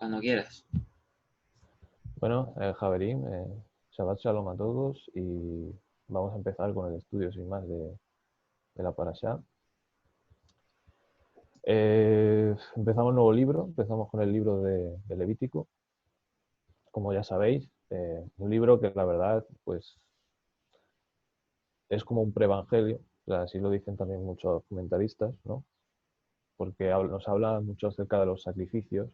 Cuando quieras. Bueno, Javerín, Shabbat Shalom a todos y vamos a empezar con el estudio sin más de la Parashá. Empezamos un nuevo libro, empezamos con el libro de Levítico, como ya sabéis, un libro que la verdad pues es como un preevangelio, así lo dicen también muchos comentaristas, ¿no? Porque nos habla mucho acerca de los sacrificios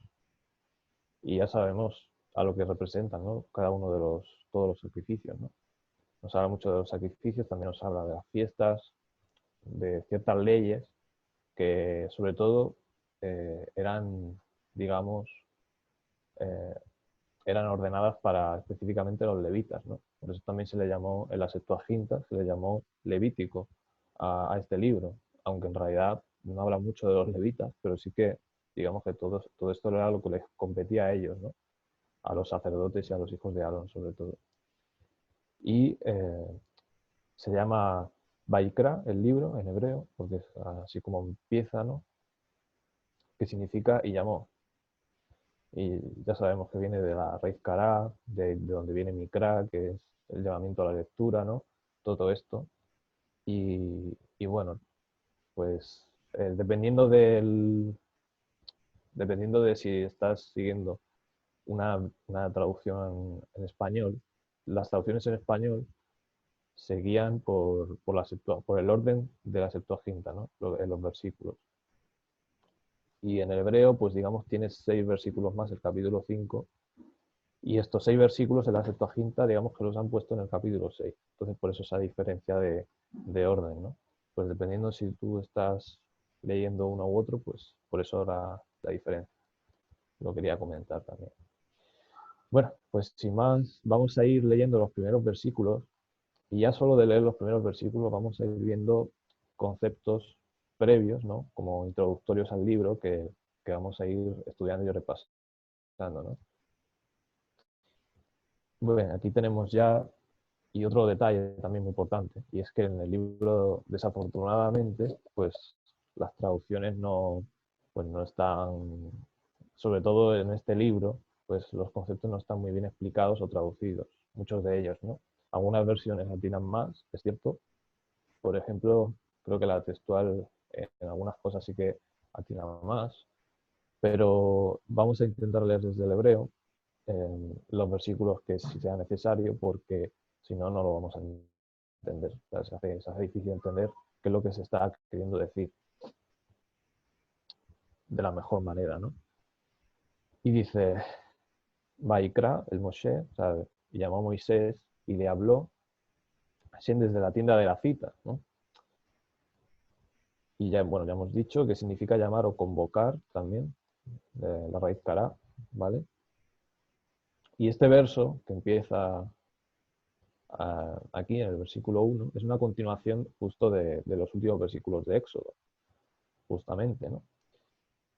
y ya sabemos a lo que representan, ¿no? Cada uno de todos los sacrificios, ¿no? Nos habla mucho de los sacrificios, también nos habla de las fiestas, de ciertas leyes que sobre todo eran, digamos, eh, eran ordenadas para específicamente los levitas, ¿no? Por eso también se le llamó, en la Septuaginta, se le llamó Levítico a este libro, aunque en realidad no habla mucho de los levitas, pero sí que, digamos que todo esto era lo que les competía a ellos, ¿no? A los sacerdotes y a los hijos de Aarón, sobre todo. Y se llama Baikra, el libro, en hebreo, porque es así como empieza, ¿no? Que significa y llamó. Y ya sabemos que viene de la raíz Kará, de donde viene Mikra, que es el llamamiento a la lectura, ¿no? Todo esto. Y bueno, pues dependiendo dependiendo de si estás siguiendo una traducción en español, las traducciones en español se guían por el orden de la Septuaginta, ¿no? En los versículos. Y en el hebreo, pues digamos, tienes 6 versículos más, el capítulo 5, y estos 6 versículos en la Septuaginta, digamos que los han puesto en el capítulo 6. Entonces, por eso esa diferencia de orden, ¿no? Pues dependiendo si tú estás leyendo uno u otro, pues por eso la diferencia. Lo quería comentar también. Bueno, pues sin más, vamos a ir leyendo los primeros versículos y ya solo de leer los primeros versículos vamos a ir viendo conceptos previos, ¿no? Como introductorios al libro que vamos a ir estudiando y repasando, ¿no? Muy bien, aquí tenemos ya, y otro detalle también muy importante, y es que en el libro, desafortunadamente, pues las traducciones pues no están, sobre todo en este libro, pues los conceptos no están muy bien explicados o traducidos, muchos de ellos, ¿no? Algunas versiones atinan más, es cierto. Por ejemplo, creo que la textual en algunas cosas sí que atina más, pero vamos a intentar leer desde el hebreo los versículos que sea necesario, porque si no, no lo vamos a entender. O sea, se hace difícil entender qué es lo que se está queriendo decir de la mejor manera, ¿no? Y dice, Vaikra, el Moshe, o sea, y llamó a Moisés y le habló así desde la tienda de la cita, ¿no? Y ya, bueno, ya hemos dicho que significa llamar o convocar también, de la raíz Kará, ¿vale? Y este verso que empieza aquí en el versículo 1 es una continuación justo de los últimos versículos de Éxodo, justamente, ¿no?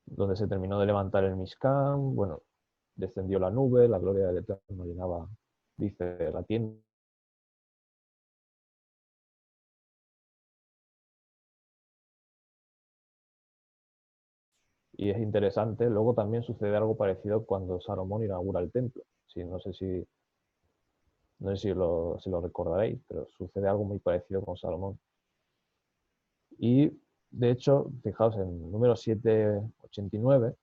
Donde se terminó de levantar el Mishkan, bueno, descendió la nube, la gloria del Eterno llenaba, dice, la tienda. Y es interesante, luego también sucede algo parecido cuando Salomón inaugura el templo. Sí, no sé si lo recordaréis, pero sucede algo muy parecido con Salomón. Y de hecho, fijaos en número 789,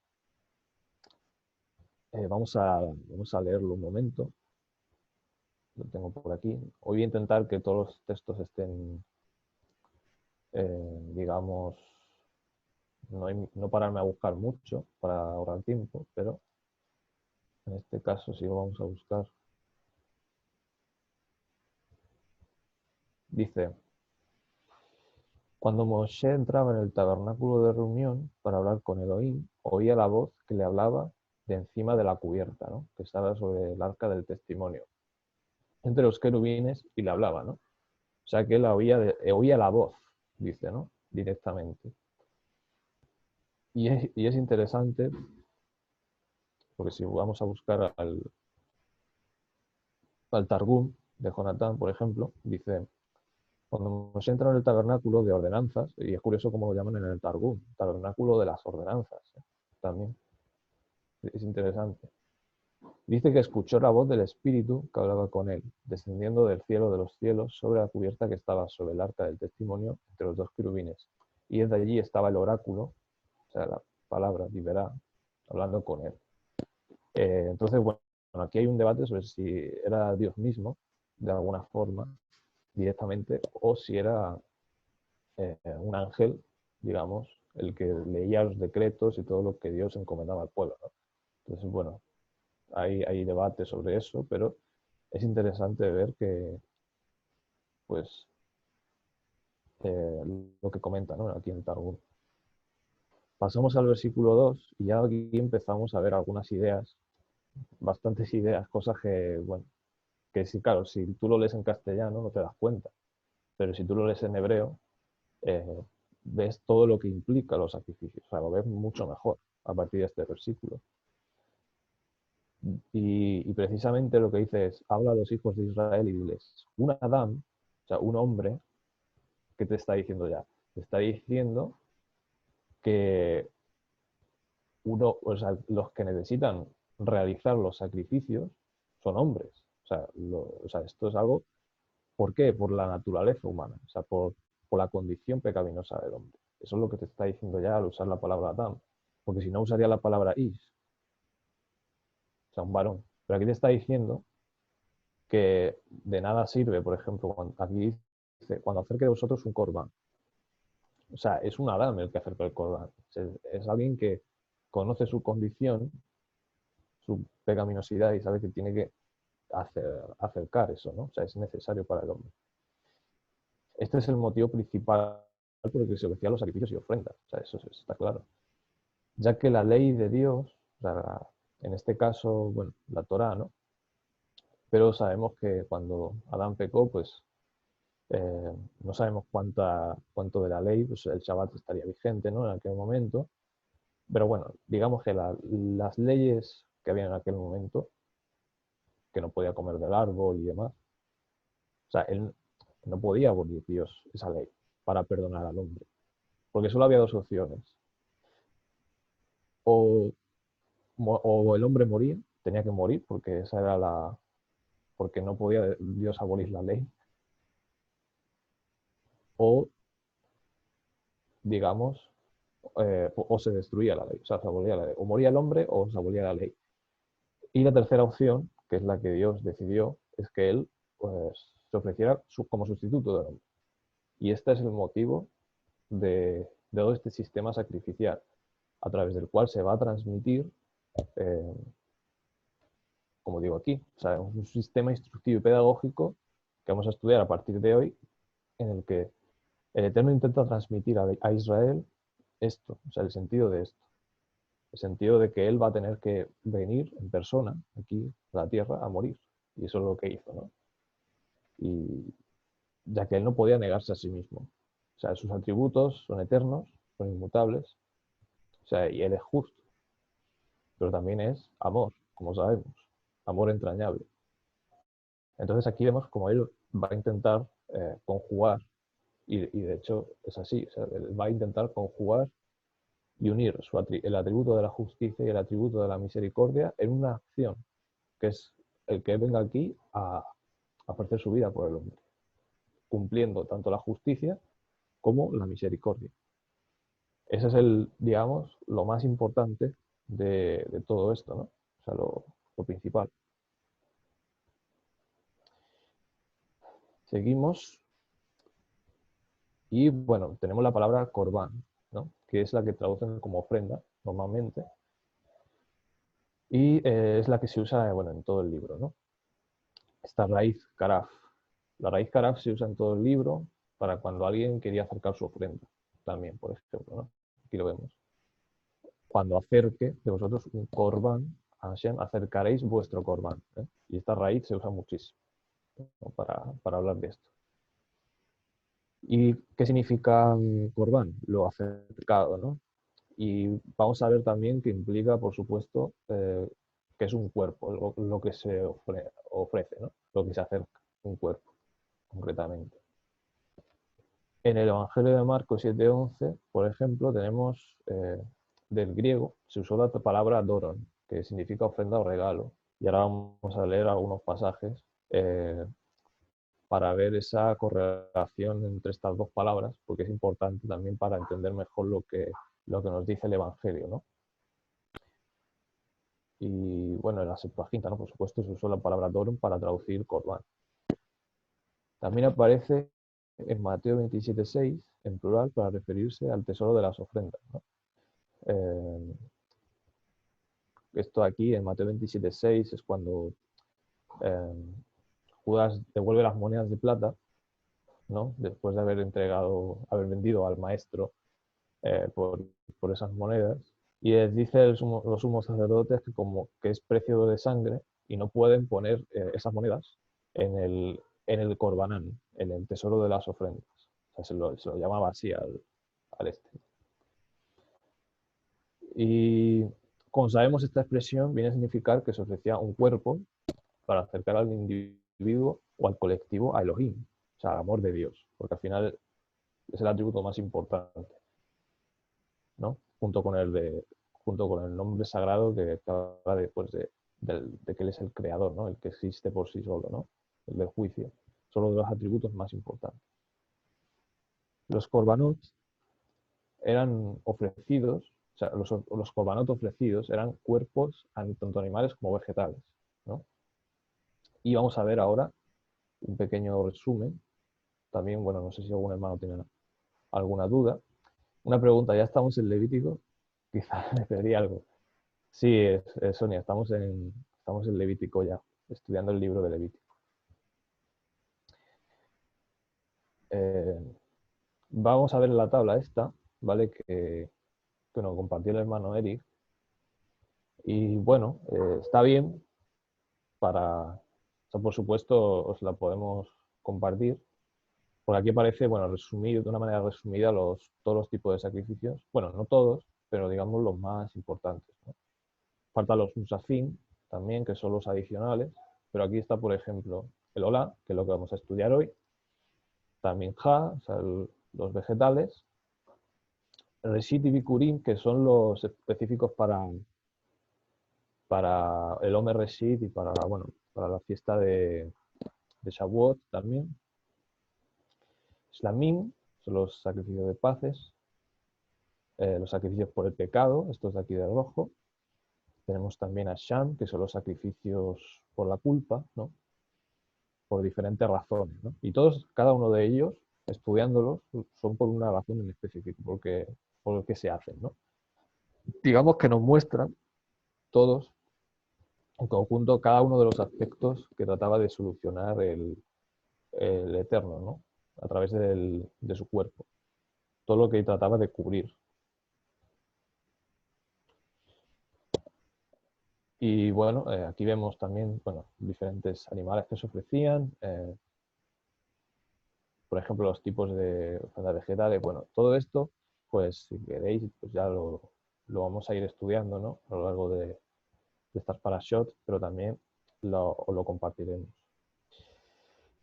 vamos a leerlo un momento, lo tengo por aquí. Hoy voy a intentar que todos los textos estén, digamos, no pararme a buscar mucho para ahorrar tiempo, pero en este caso sí lo vamos a buscar. Dice, cuando Moshe entraba en el tabernáculo de reunión para hablar con Elohim, oía la voz que le hablaba de encima de la cubierta, ¿no? Que estaba sobre el arca del testimonio, entre los querubines, y le hablaba, ¿no? O sea que él oía la voz, dice, ¿no? Directamente. Y es interesante, porque si vamos a buscar al Targum de Jonatán, por ejemplo, dice, cuando nos entra en el tabernáculo de ordenanzas, y es curioso cómo lo llaman en el Targum, tabernáculo de las ordenanzas, también. Es interesante. Dice que escuchó la voz del Espíritu que hablaba con él, descendiendo del cielo de los cielos sobre la cubierta que estaba sobre el arca del testimonio entre los dos querubines. Y desde allí estaba el oráculo, o sea, la palabra, Liberá, hablando con él. Entonces, bueno, aquí hay un debate sobre si era Dios mismo, de alguna forma, directamente, o si era un ángel, digamos, el que leía los decretos y todo lo que Dios encomendaba al pueblo, ¿no? Entonces, bueno, hay debate sobre eso, pero es interesante ver que, pues, lo que comenta, ¿no? Aquí en Targum. Pasamos al versículo 2 y ya aquí empezamos a ver algunas ideas, bastantes ideas, cosas que, bueno, que sí, claro, si tú lo lees en castellano no te das cuenta, pero si tú lo lees en hebreo, eh, ves todo lo que implica los sacrificios, o sea, lo ves mucho mejor a partir de este versículo. Y precisamente lo que dice es, habla a los hijos de Israel y diles, un Adán, o sea, un hombre, ¿qué te está diciendo ya? Te está diciendo que o sea, los que necesitan realizar los sacrificios son hombres. O sea, esto es algo, ¿por qué? Por la naturaleza humana, o sea, por la condición pecaminosa del hombre. Eso es lo que te está diciendo ya al usar la palabra Adán, porque si no usaría la palabra Is, o sea, un varón. Pero aquí te está diciendo que de nada sirve, por ejemplo, aquí dice, cuando acerque de vosotros un corbán. O sea, es un Adán el que acerca el corbán. Es alguien que conoce su condición, su pecaminosidad y sabe que tiene que acercar eso, ¿no? O sea, es necesario para el hombre. Este es el motivo principal por el que se ofrecían los sacrificios y ofrendas. O sea, eso está claro. Ya que la ley de Dios, o sea, en este caso, bueno, la Torá, ¿no? Pero sabemos que cuando Adán pecó, pues no sabemos cuánto de la ley, pues el Shabbat estaría vigente, ¿no? En aquel momento. Pero bueno, digamos que las leyes que había en aquel momento, que no podía comer del árbol y demás, o sea, él no podía abolir Dios esa ley para perdonar al hombre. Porque solo había dos opciones. O, o el hombre moría, tenía que morir, porque esa era porque no podía Dios abolir la ley. O, digamos, o se destruía la ley, o sea, se abolía la ley. O moría el hombre o se abolía la ley. Y la tercera opción, que es la que Dios decidió, es que él pues, se ofreciera como sustituto del hombre. Y este es el motivo de todo este sistema sacrificial, a través del cual se va a transmitir, eh, como digo aquí, o sea, un sistema instructivo y pedagógico que vamos a estudiar a partir de hoy, en el que el Eterno intenta transmitir a Israel esto, o sea, el sentido de esto. El sentido de que él va a tener que venir en persona aquí a la tierra a morir. Y eso es lo que hizo, ¿no? Y ya que él no podía negarse a sí mismo. O sea, sus atributos son eternos, son inmutables, o sea, y él es justo, pero también es amor, como sabemos, amor entrañable. Entonces aquí vemos como él va a intentar conjugar, y de hecho es así, o sea, él va a intentar conjugar y unir el atributo de la justicia y el atributo de la misericordia en una acción, que es el que venga aquí a ofrecer su vida por el hombre, cumpliendo tanto la justicia como la misericordia. Ese es digamos, lo más importante de todo esto, ¿no? O sea, lo principal. Seguimos y, bueno, tenemos la palabra corbán, ¿no? Que es la que traducen como ofrenda, normalmente, y es la que se usa, bueno, en todo el libro, ¿no? Esta raíz karaf. La raíz karaf se usa en todo el libro para cuando alguien quería acercar su ofrenda, también, por ejemplo, ¿no? Aquí lo vemos. Cuando acerque de vosotros un corbán a Hashem, acercaréis vuestro corbán. ¿eh? Y esta raíz se usa muchísimo, ¿no? para hablar de esto. ¿Y qué significa corbán? Lo acercado, ¿no? Y vamos a ver también que implica, por supuesto, que es un cuerpo, lo que se ofrece, ¿no? Lo que se acerca, un cuerpo, concretamente. En el Evangelio de Marcos 7:11, por ejemplo, tenemos del griego, se usó la palabra doron, que significa ofrenda o regalo. Y ahora vamos a leer algunos pasajes para ver esa correlación entre estas dos palabras, porque es importante también para entender mejor lo que nos dice el Evangelio, ¿no? Y bueno, en la Septuaginta, ¿no? Por supuesto, se usó la palabra dorum para traducir corbán. También aparece en Mateo 27:6, en plural, para referirse al tesoro de las ofrendas, ¿no? Esto aquí, en Mateo 27:6, es cuando Judas devuelve las monedas de plata, ¿no? Después de haber vendido al maestro por esas monedas. Y les dice los sumos sacerdotes que como que es precio de sangre y no pueden poner esas monedas en el corbanán, en el tesoro de las ofrendas. O sea, se lo llamaba así al este. Y como sabemos, esta expresión viene a significar que se ofrecía un cuerpo para acercar al individuo o al colectivo a Elohim, o sea, al amor de Dios, porque al final es el atributo más importante, ¿no? Junto con el nombre sagrado que habla después de que Él es el creador, ¿no? El que existe por sí solo, ¿no? El del juicio. Son los dos atributos más importantes. Los korbanot eran ofrecidos, o sea, los korbanot ofrecidos eran cuerpos tanto animales como vegetales, ¿no? Y vamos a ver ahora un pequeño resumen. También, bueno, no sé si algún hermano tiene alguna duda. Una pregunta, ¿ya estamos en Levítico? Quizás me pediría algo. Sí, Sonia, estamos en Levítico ya, estudiando el libro de Levítico. Vamos a ver la tabla esta, ¿vale? Que nos compartió el hermano Eric. Y bueno, está bien para... Eso, por supuesto, os la podemos compartir. Por aquí aparece, bueno, resumido, de una manera resumida, todos los tipos de sacrificios. Bueno, no todos, pero digamos los más importantes, ¿no? Faltan los musafín también, que son los adicionales. Pero aquí está, por ejemplo, el olá, que es lo que vamos a estudiar hoy. También ja, o sea, los vegetales. Reshit y bikurim, que son los específicos para el Omer Reshit y bueno, para la fiesta de Shavuot también. Shlamim, son los sacrificios de paces, los sacrificios por el pecado, estos de aquí de rojo. Tenemos también a Sham, que son los sacrificios por la culpa, ¿no? Por diferentes razones, ¿no? Y todos, cada uno de ellos, estudiándolos, son por una razón en específico, por el que se hacen, ¿no? Digamos que nos muestran todos, en conjunto, cada uno de los aspectos que trataba de solucionar el Eterno, ¿no? A través de su cuerpo. Todo lo que trataba de cubrir. Y bueno, aquí vemos también, bueno, diferentes animales que se ofrecían. Por ejemplo, los tipos de ofrendas vegetales. Bueno, todo esto, pues si queréis, pues ya lo vamos a ir estudiando, ¿no? A lo largo de estas parashot, pero también lo compartiremos.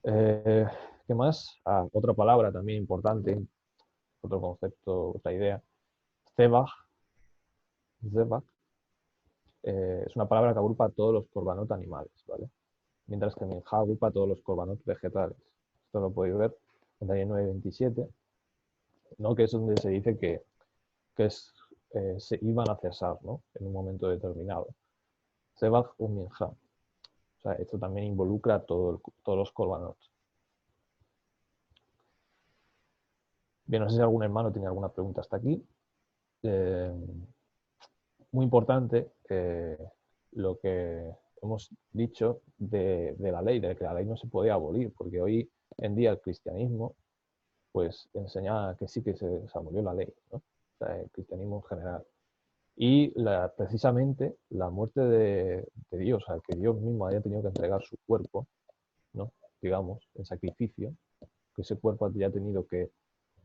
¿Qué más? Otra palabra también importante, otro concepto, otra idea. Zebach, es una palabra que agrupa todos los korbanot animales, ¿vale? Mientras que minja agrupa todos los korbanot vegetales. Esto lo podéis ver en Daniel 9:27, ¿no? Que es donde se dice que se iban a cesar, ¿no? En un momento determinado. Zebach un minja. O sea, esto también involucra todos los korbanot. Bien, no sé si algún hermano tiene alguna pregunta hasta aquí. Muy importante lo que hemos dicho de la ley, de que la ley no se podía abolir, porque hoy en día el cristianismo pues enseña que sí que se abolió la ley, ¿no? O sea, el cristianismo en general. Y precisamente la muerte de Dios, o sea, que Dios mismo haya tenido que entregar su cuerpo, ¿no? Digamos, en sacrificio, que ese cuerpo haya tenido que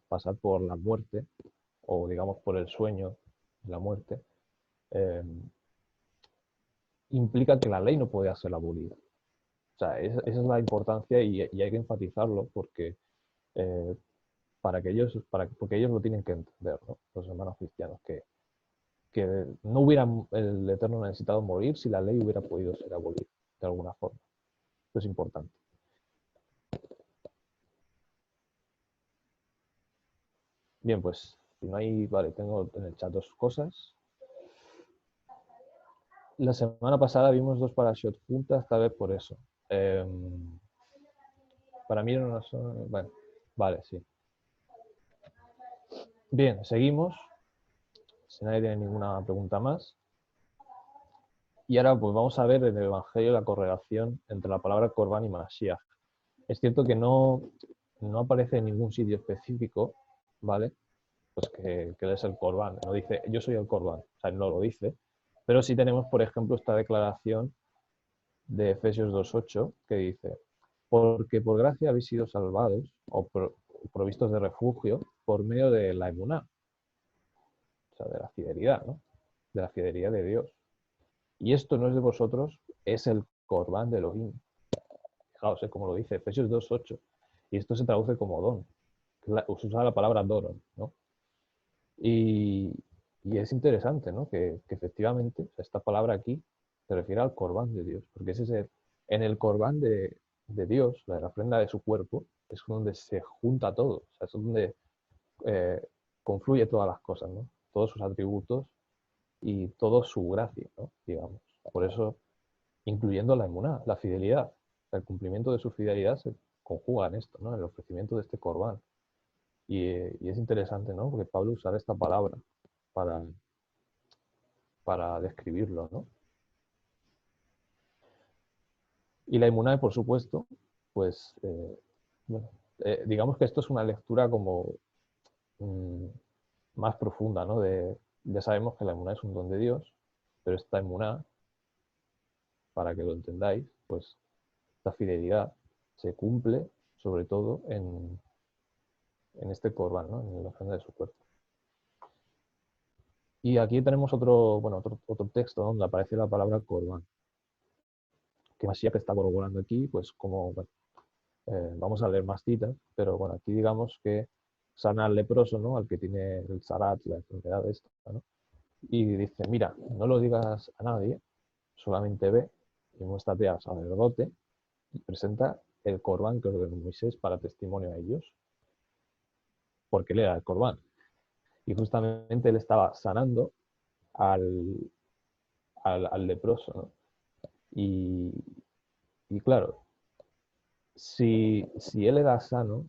pasar por la muerte, o digamos por el sueño de la muerte, eh, implica que la ley no puede ser abolida. O sea, esa es la importancia y hay que enfatizarlo porque, porque ellos lo tienen que entender, ¿no? Los hermanos cristianos, que que no hubiera el Eterno necesitado morir si la ley hubiera podido ser abolida de alguna forma. Esto es importante. Bien, pues, si no hay, vale, tengo en el chat dos cosas. La semana pasada vimos dos parashot juntas, tal vez por eso. Para mí no son, bueno, vale, sí. Bien, seguimos. Si nadie tiene ninguna pregunta más. Y ahora pues vamos a ver en el Evangelio la correlación entre la palabra Corban y Mashiach. Es cierto que no aparece en ningún sitio específico, ¿vale? Pues que él es el Corban. No dice, yo soy el Corban. O sea, no lo dice. Pero sí tenemos, por ejemplo, esta declaración de Efesios 2.8 que dice, porque por gracia habéis sido salvados o provistos de refugio por medio de la emuná, o sea, de la fidelidad, ¿no? De la fidelidad de Dios. Y esto no es de vosotros, es el Corban de Elohim. Fijaos, como lo dice Efesios 2.8. Y esto se traduce como don. Se usa la palabra doron, ¿no? Y, y es interesante, ¿no? Que efectivamente, o sea, esta palabra aquí se refiere al Corban de Dios, porque ese es en el Corban de Dios, la ofrenda de su cuerpo, es donde se junta todo, o sea, es donde eh, confluye todas las cosas, ¿no? Todos sus atributos y toda su gracia, ¿no? Digamos. Por eso, incluyendo la emuná, la fidelidad, el cumplimiento de su fidelidad se conjuga en esto, ¿no? En el ofrecimiento de este Corban. Y es interesante, ¿no? Porque Pablo usará esta palabra para, para describirlo, ¿no? Y la emuná, por supuesto, pues, bueno, digamos que esto es una lectura como mmm, más profunda, ¿no? Ya sabemos que la emuná es un don de Dios, pero esta emuná, para que lo entendáis, pues esta fidelidad se cumple sobre todo en este Corban, ¿no? En la ofrenda de su cuerpo. Y aquí tenemos otro texto donde aparece la palabra Corban, que Mashiach está corroborando aquí, pues como, bueno, vamos a leer más citas, pero bueno, aquí digamos que sana al leproso, ¿no? Al que tiene el sarat, la enfermedad esta, ¿no? Y dice, mira, no lo digas a nadie, solamente ve y muéstrate al sacerdote y presenta el Corban que ordenó Moisés para testimonio a ellos, porque él era el Corban. Y justamente él estaba sanando al, al leproso, ¿no? Y, y claro, si él era sano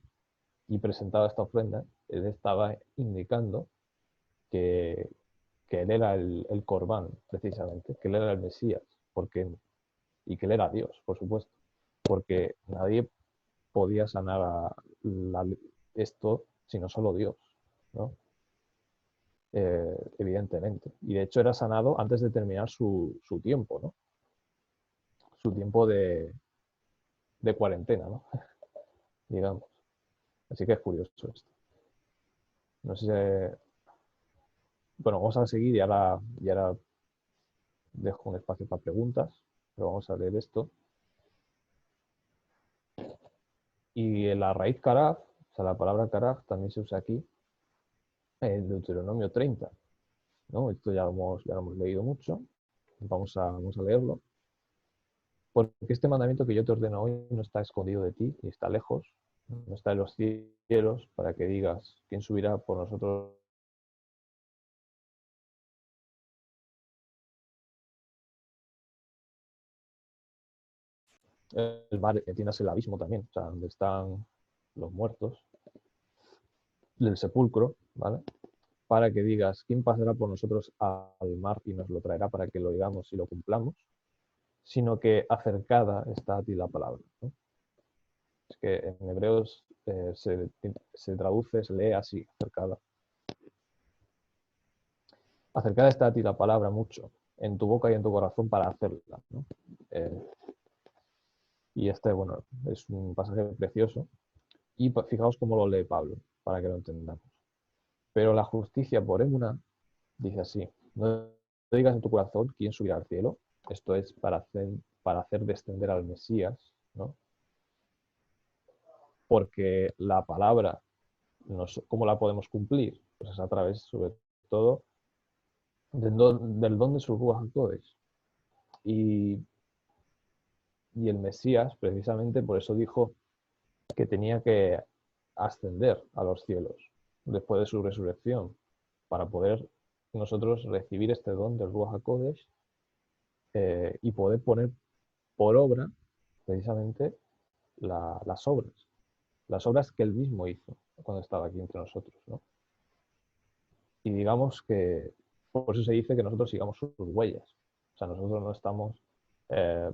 y presentaba esta ofrenda, él estaba indicando que, que él era el Corbán, precisamente, que él era el Mesías, porque, y que él era Dios, por supuesto, porque nadie podía sanar esto sino solo Dios, ¿no? Evidentemente. Y de hecho era sanado antes de terminar su tiempo, ¿no? Su tiempo de cuarentena, ¿no? Digamos. Así que es curioso esto. No sé si, bueno, vamos a seguir y ahora dejo un espacio para preguntas, pero vamos a leer esto. Y la raíz karaf, o sea, la palabra karaf también se usa aquí en Deuteronomio 30, ¿no? Esto ya lo hemos leído mucho, vamos a leerlo. Porque este mandamiento que yo te ordeno hoy no está escondido de ti, ni está lejos, no está en los cielos, para que digas, ¿quién subirá por nosotros el mar? Entiendas el abismo también, o sea, donde están los muertos, del sepulcro, ¿vale? Para que digas, ¿quién pasará por nosotros al mar y nos lo traerá para que lo digamos y lo cumplamos? Sino que acercada está a ti la palabra, ¿no? Es que en hebreos se traduce, se lee así, acercada. Acercada está a ti la palabra mucho, en tu boca y en tu corazón para hacerla, ¿no? Eh, y este, bueno, es un pasaje precioso. Y fijaos cómo lo lee Pablo, para que lo entendamos. Pero la justicia por Emuná dice así, no digas en tu corazón quién subirá al cielo, esto es para hacer descender al Mesías, ¿no? Porque la palabra, ¿cómo la podemos cumplir? Pues es a través, sobre todo, del don de su Ruach HaKodesh. Y, y el Mesías, precisamente por eso dijo que tenía que ascender a los cielos después de su resurrección, para poder nosotros recibir este don del Ruach HaKodesh y poder poner por obra precisamente las obras que él mismo hizo cuando estaba aquí entre nosotros, ¿no? Y digamos que por eso se dice que nosotros sigamos sus huellas. O sea, nosotros no estamos eh,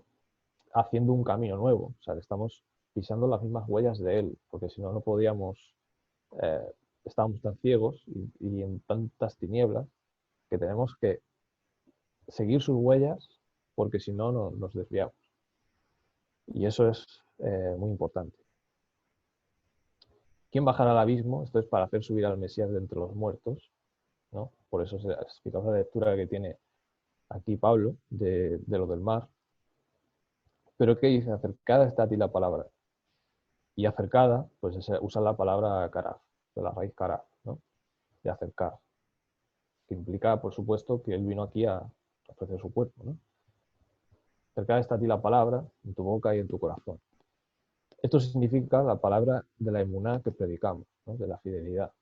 haciendo un camino nuevo, o sea, estamos pisando las mismas huellas de él, porque si no, no podíamos, eh, estábamos tan ciegos y en tantas tinieblas que tenemos que seguir sus huellas porque si no, nos desviamos. Y eso es muy importante. ¿Quién bajará al abismo? Esto es para hacer subir al Mesías de entre los muertos, ¿no? Por eso se explica la lectura que tiene aquí Pablo de lo del mar. Pero ¿qué dice? Acercada está a ti la palabra. Y acercada, pues usa la palabra cara, de la raíz cara, ¿no? De acercar. Que implica, por supuesto, que él vino aquí a ofrecer su cuerpo, ¿no? Acercada está a ti la palabra en tu boca y en tu corazón. Esto significa la palabra de la emuná que predicamos, ¿no? De la fidelidad.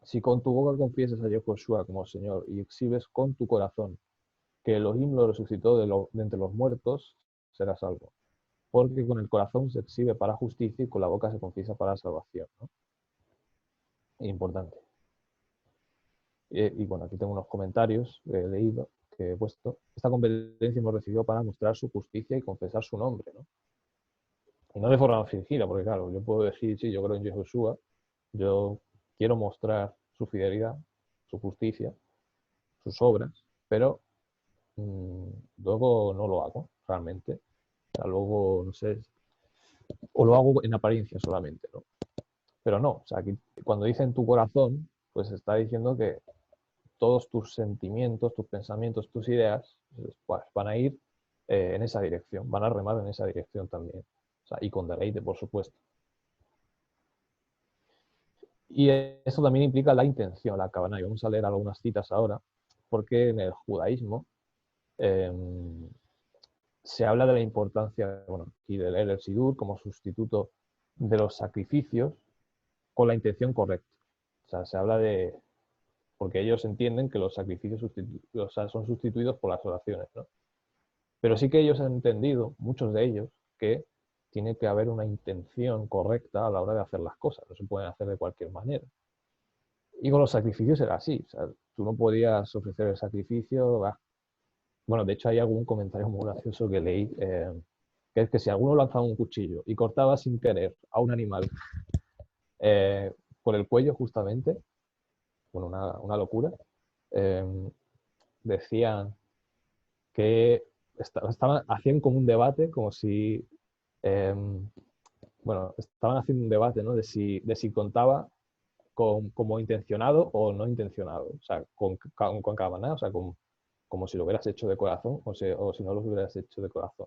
Si con tu boca confiesas a Yehoshua como Señor y exhibes con tu corazón que Elohim lo resucitó de entre los muertos, serás salvo. Porque con el corazón se exhibe para justicia y con la boca se confiesa para salvación, ¿no? Importante. Y bueno, aquí tengo unos comentarios que he leído, que he puesto. Esta competencia hemos recibido para mostrar su justicia y confesar su nombre, ¿no? Y no de forma fingida, porque claro, yo puedo decir, sí, yo creo en Yehoshua, yo quiero mostrar su fidelidad, su justicia, sus obras, pero luego no lo hago realmente. O sea, luego, no sé, o lo hago en apariencia solamente, ¿no? Pero no, o sea, aquí, cuando dice en tu corazón, pues está diciendo que todos tus sentimientos, tus pensamientos, tus ideas, pues, van a ir en esa dirección, van a remar en esa dirección también. O sea, y con deleite, por supuesto. Y eso también implica la intención, la cabana. Y vamos a leer algunas citas ahora, porque en el judaísmo eh, se habla de la importancia, bueno, y del El Sidur como sustituto de los sacrificios con la intención correcta. O sea, se habla de, porque ellos entienden que los sacrificios o sea, son sustituidos por las oraciones, ¿no? Pero sí que ellos han entendido, muchos de ellos, que tiene que haber una intención correcta a la hora de hacer las cosas, no se pueden hacer de cualquier manera. Y con los sacrificios era así, o sea, tú no podías ofrecer el sacrificio. Bueno, de hecho hay algún comentario muy gracioso que leí, que es que si alguno lanzaba un cuchillo y cortaba sin querer a un animal eh, por el cuello justamente, bueno, una locura, eh, decían que hacían como un debate, como si, eh, bueno, estaban haciendo un debate, ¿no? De si contaba como intencionado o no intencionado, o sea, con cabana, o sea, como si lo hubieras hecho de corazón o si no lo hubieras hecho de corazón.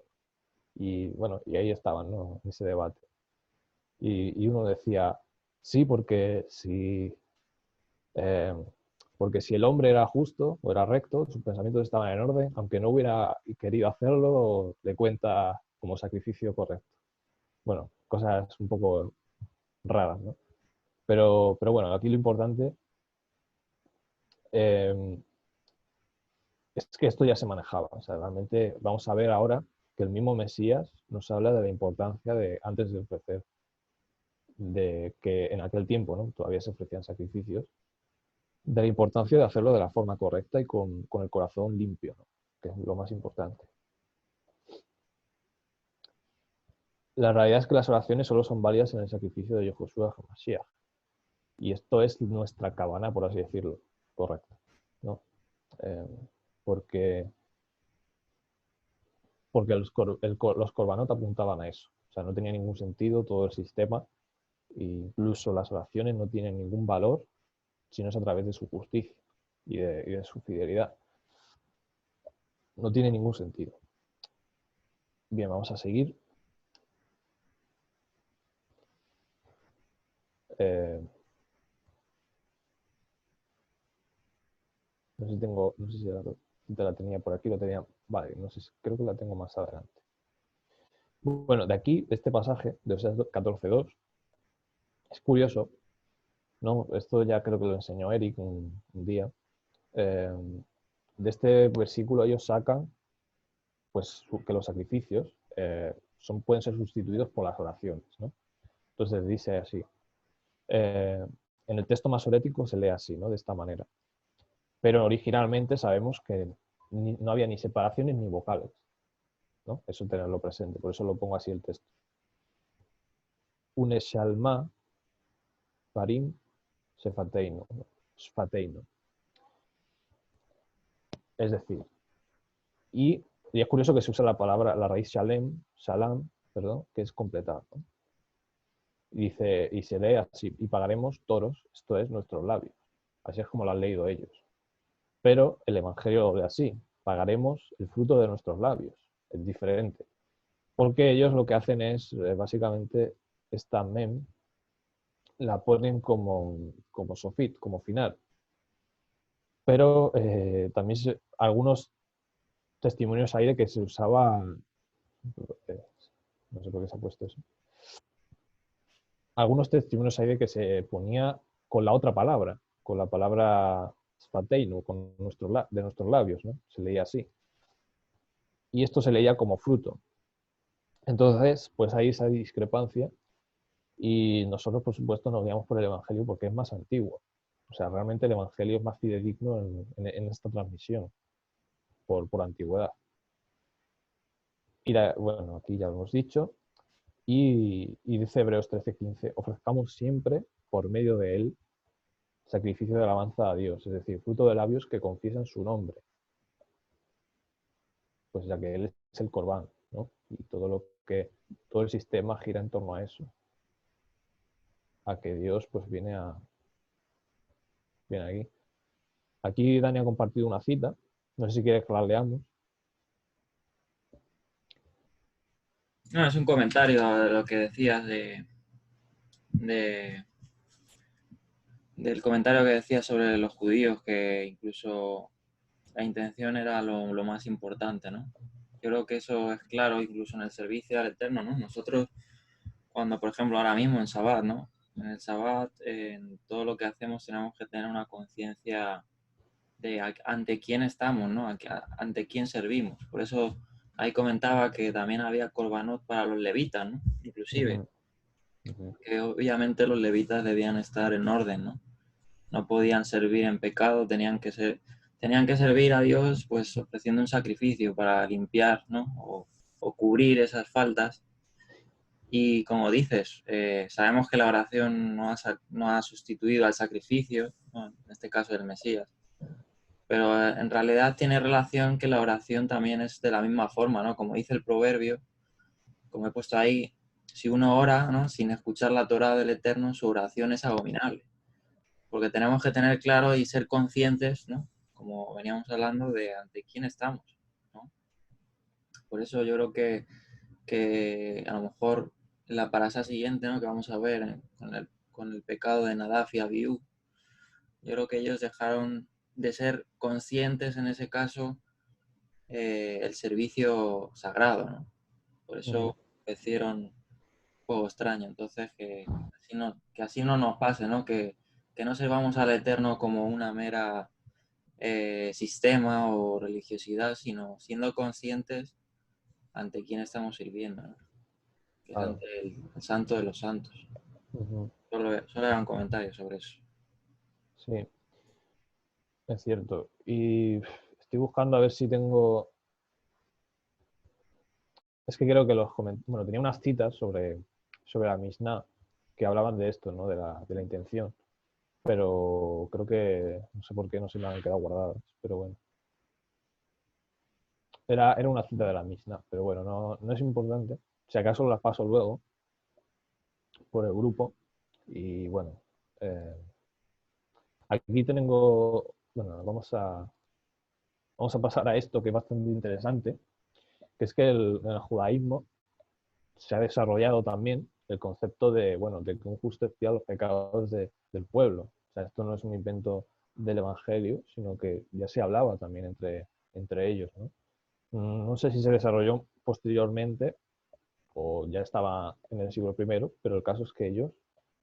Y bueno, y ahí estaban, ¿no? En ese debate. Y uno decía, sí, eh, porque si el hombre era justo o era recto, sus pensamientos estaban en orden, aunque no hubiera querido hacerlo, le cuenta como sacrificio correcto. Bueno, cosas un poco raras, ¿no? Pero bueno, aquí lo importante eh, es que esto ya se manejaba. O sea, realmente vamos a ver ahora que el mismo Mesías nos habla de la importancia de, antes de ofrecer, de que en aquel tiempo, ¿no? Todavía se ofrecían sacrificios, de la importancia de hacerlo de la forma correcta y con el corazón limpio, ¿no? Que es lo más importante. La realidad es que las oraciones solo son válidas en el sacrificio de Yehoshua HaMashiach. Y esto es nuestra cabana, por así decirlo, correcto, ¿no? Eh, porque porque los corbanot apuntaban a eso. O sea, no tenía ningún sentido todo el sistema, incluso las oraciones no tienen ningún valor si no es a través de su justicia y de su fidelidad. No tiene ningún sentido. Bien, vamos a seguir. No sé si tengo, no sé si te la tenía por aquí, lo tenía, vale, no sé, creo que la tengo más adelante. Bueno, de aquí, de este pasaje, de Oseas 14:2, es curioso, ¿no? Esto ya creo que lo enseñó Eric un día. De este versículo ellos sacan pues, que los sacrificios pueden ser sustituidos por las oraciones, ¿no? Entonces dice así. En el texto masorético se lee así, ¿no? De esta manera. Pero originalmente sabemos que no había ni separaciones ni vocales, ¿no? Eso tenerlo presente, por eso lo pongo así el texto. Uneshalma parim sefateino, sfateino. Es decir, y es curioso que se usa la raíz shalam, perdón, que es completar, ¿no? Y dice, y se lee así, y pagaremos toros, esto es, nuestros labios. Así es como lo han leído ellos. Pero el Evangelio lo ve así, pagaremos el fruto de nuestros labios. Es diferente. Porque ellos lo que hacen es, básicamente, esta mem la ponen como sofit, como final. Pero también algunos testimonios hay de que se usaba, no sé por qué se ha puesto eso, algunos testimonios hay de que se ponía con la otra palabra, con la palabra sfateinu, de nuestros labios, ¿no? Se leía así. Y esto se leía como fruto. Entonces, pues hay esa discrepancia y nosotros, por supuesto, nos guiamos por el Evangelio porque es más antiguo. O sea, realmente el Evangelio es más fidedigno en esta transmisión, por antigüedad. Y bueno, aquí ya lo hemos dicho. Y dice Hebreos 13:15, ofrezcamos siempre, por medio de él, sacrificio de alabanza a Dios, es decir, fruto de labios que confiesan su nombre. Pues ya que él es el Corbán, ¿no? Y todo el sistema gira en torno a eso. A que Dios pues viene aquí. Aquí Dani ha compartido una cita, no sé si quieres que la leamos. No, es un comentario de lo que decías de- del comentario que decías sobre los judíos, que incluso la intención era lo más importante, ¿no? Yo creo que eso es claro incluso en el servicio al Eterno, ¿no? Nosotros, cuando, por ejemplo, ahora mismo en Sabbat, ¿no? En el Sabbat, en todo lo que hacemos tenemos que tener una conciencia de ante quién estamos, ¿no? Ante quién servimos. Por eso ahí comentaba que también había korbanot para los levitas, ¿no? Inclusive, que obviamente los levitas debían estar en orden, ¿no? No podían servir en pecado, tenían que servir a Dios pues ofreciendo un sacrificio para limpiar, ¿no? O cubrir esas faltas. Y como dices, sabemos que la oración no ha sustituido al sacrificio, ¿no? En este caso del Mesías, pero en realidad tiene relación que la oración también es de la misma forma, ¿no? Como dice el proverbio, como he puesto ahí, si uno ora, ¿no? Sin escuchar la Torá del Eterno, su oración es abominable. Porque tenemos que tener claro y ser conscientes, ¿no? Como veníamos hablando, de ante quién estamos, ¿no? Por eso yo creo que a lo mejor la parasha siguiente, ¿no? Que vamos a ver con el pecado de Nadab y Abiú, yo creo que ellos dejaron de ser conscientes en ese caso el servicio sagrado, ¿no? Por eso hicieron juego extraño. Entonces, que así no nos pase, ¿no? Que no sirvamos al Eterno como una mera sistema o religiosidad, sino siendo conscientes ante quién estamos sirviendo, ¿no? Que es Claro. ante el Santo de los Santos. Solo era un comentario sobre eso. Sí, es cierto. Y estoy buscando a ver si tengo. Es que creo que bueno, tenía unas citas sobre la Mishnah que hablaban de esto, ¿no? De la intención. Pero creo que no sé por qué no se me han quedado guardadas. Pero bueno. Era una cita de la Mishnah, pero bueno, no es importante. Si acaso las paso luego por el grupo. Y bueno, eh, aquí tengo. Bueno, vamos a pasar a esto que es bastante interesante, que es que en el judaísmo se ha desarrollado también el concepto de, bueno, de que un justo expía los pecados del pueblo. O sea, esto no es un invento del Evangelio, sino que ya se hablaba también entre ellos, ¿no? No sé si se desarrolló posteriormente o ya estaba en el siglo I, pero el caso es que ellos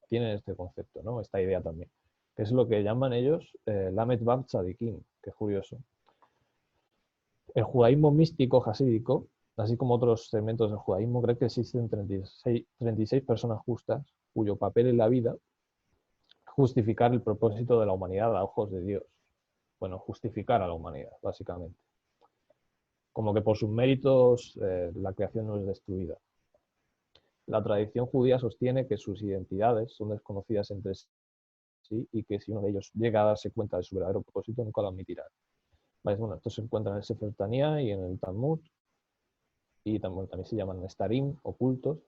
tienen este concepto, ¿no? Esta idea también, que es lo que llaman ellos Lamed Bab Tzadikim, que es curioso. El judaísmo místico jasídico, así como otros segmentos del judaísmo, cree que existen 36 personas justas cuyo papel en la vida es justificar el propósito de la humanidad a ojos de Dios. Bueno, justificar a la humanidad, básicamente. Como que por sus méritos la creación no es destruida. La tradición judía sostiene que sus identidades son desconocidas entre sí y que si uno de ellos llega a darse cuenta de su verdadero propósito, nunca lo admitirá. ¿Vale? Bueno, esto se encuentra en el Sefer Tanía y en el Talmud, y también se llaman Nestarim, ocultos.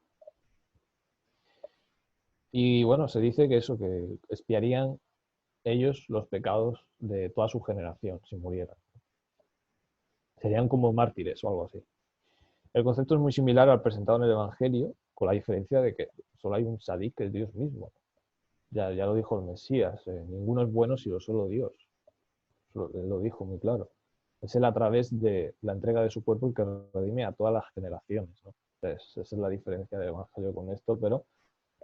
Y bueno, se dice que eso, que expiarían ellos los pecados de toda su generación si murieran. Serían como mártires o algo así. El concepto es muy similar al presentado en el Evangelio, con la diferencia de que solo hay un Sadik, que es Dios mismo. Ya lo dijo el Mesías, ninguno es bueno sino solo Dios. Él lo dijo muy claro. Es él a través de la entrega de su cuerpo el que redime a todas las generaciones, ¿no? Entonces, esa es la diferencia del Evangelio con esto, pero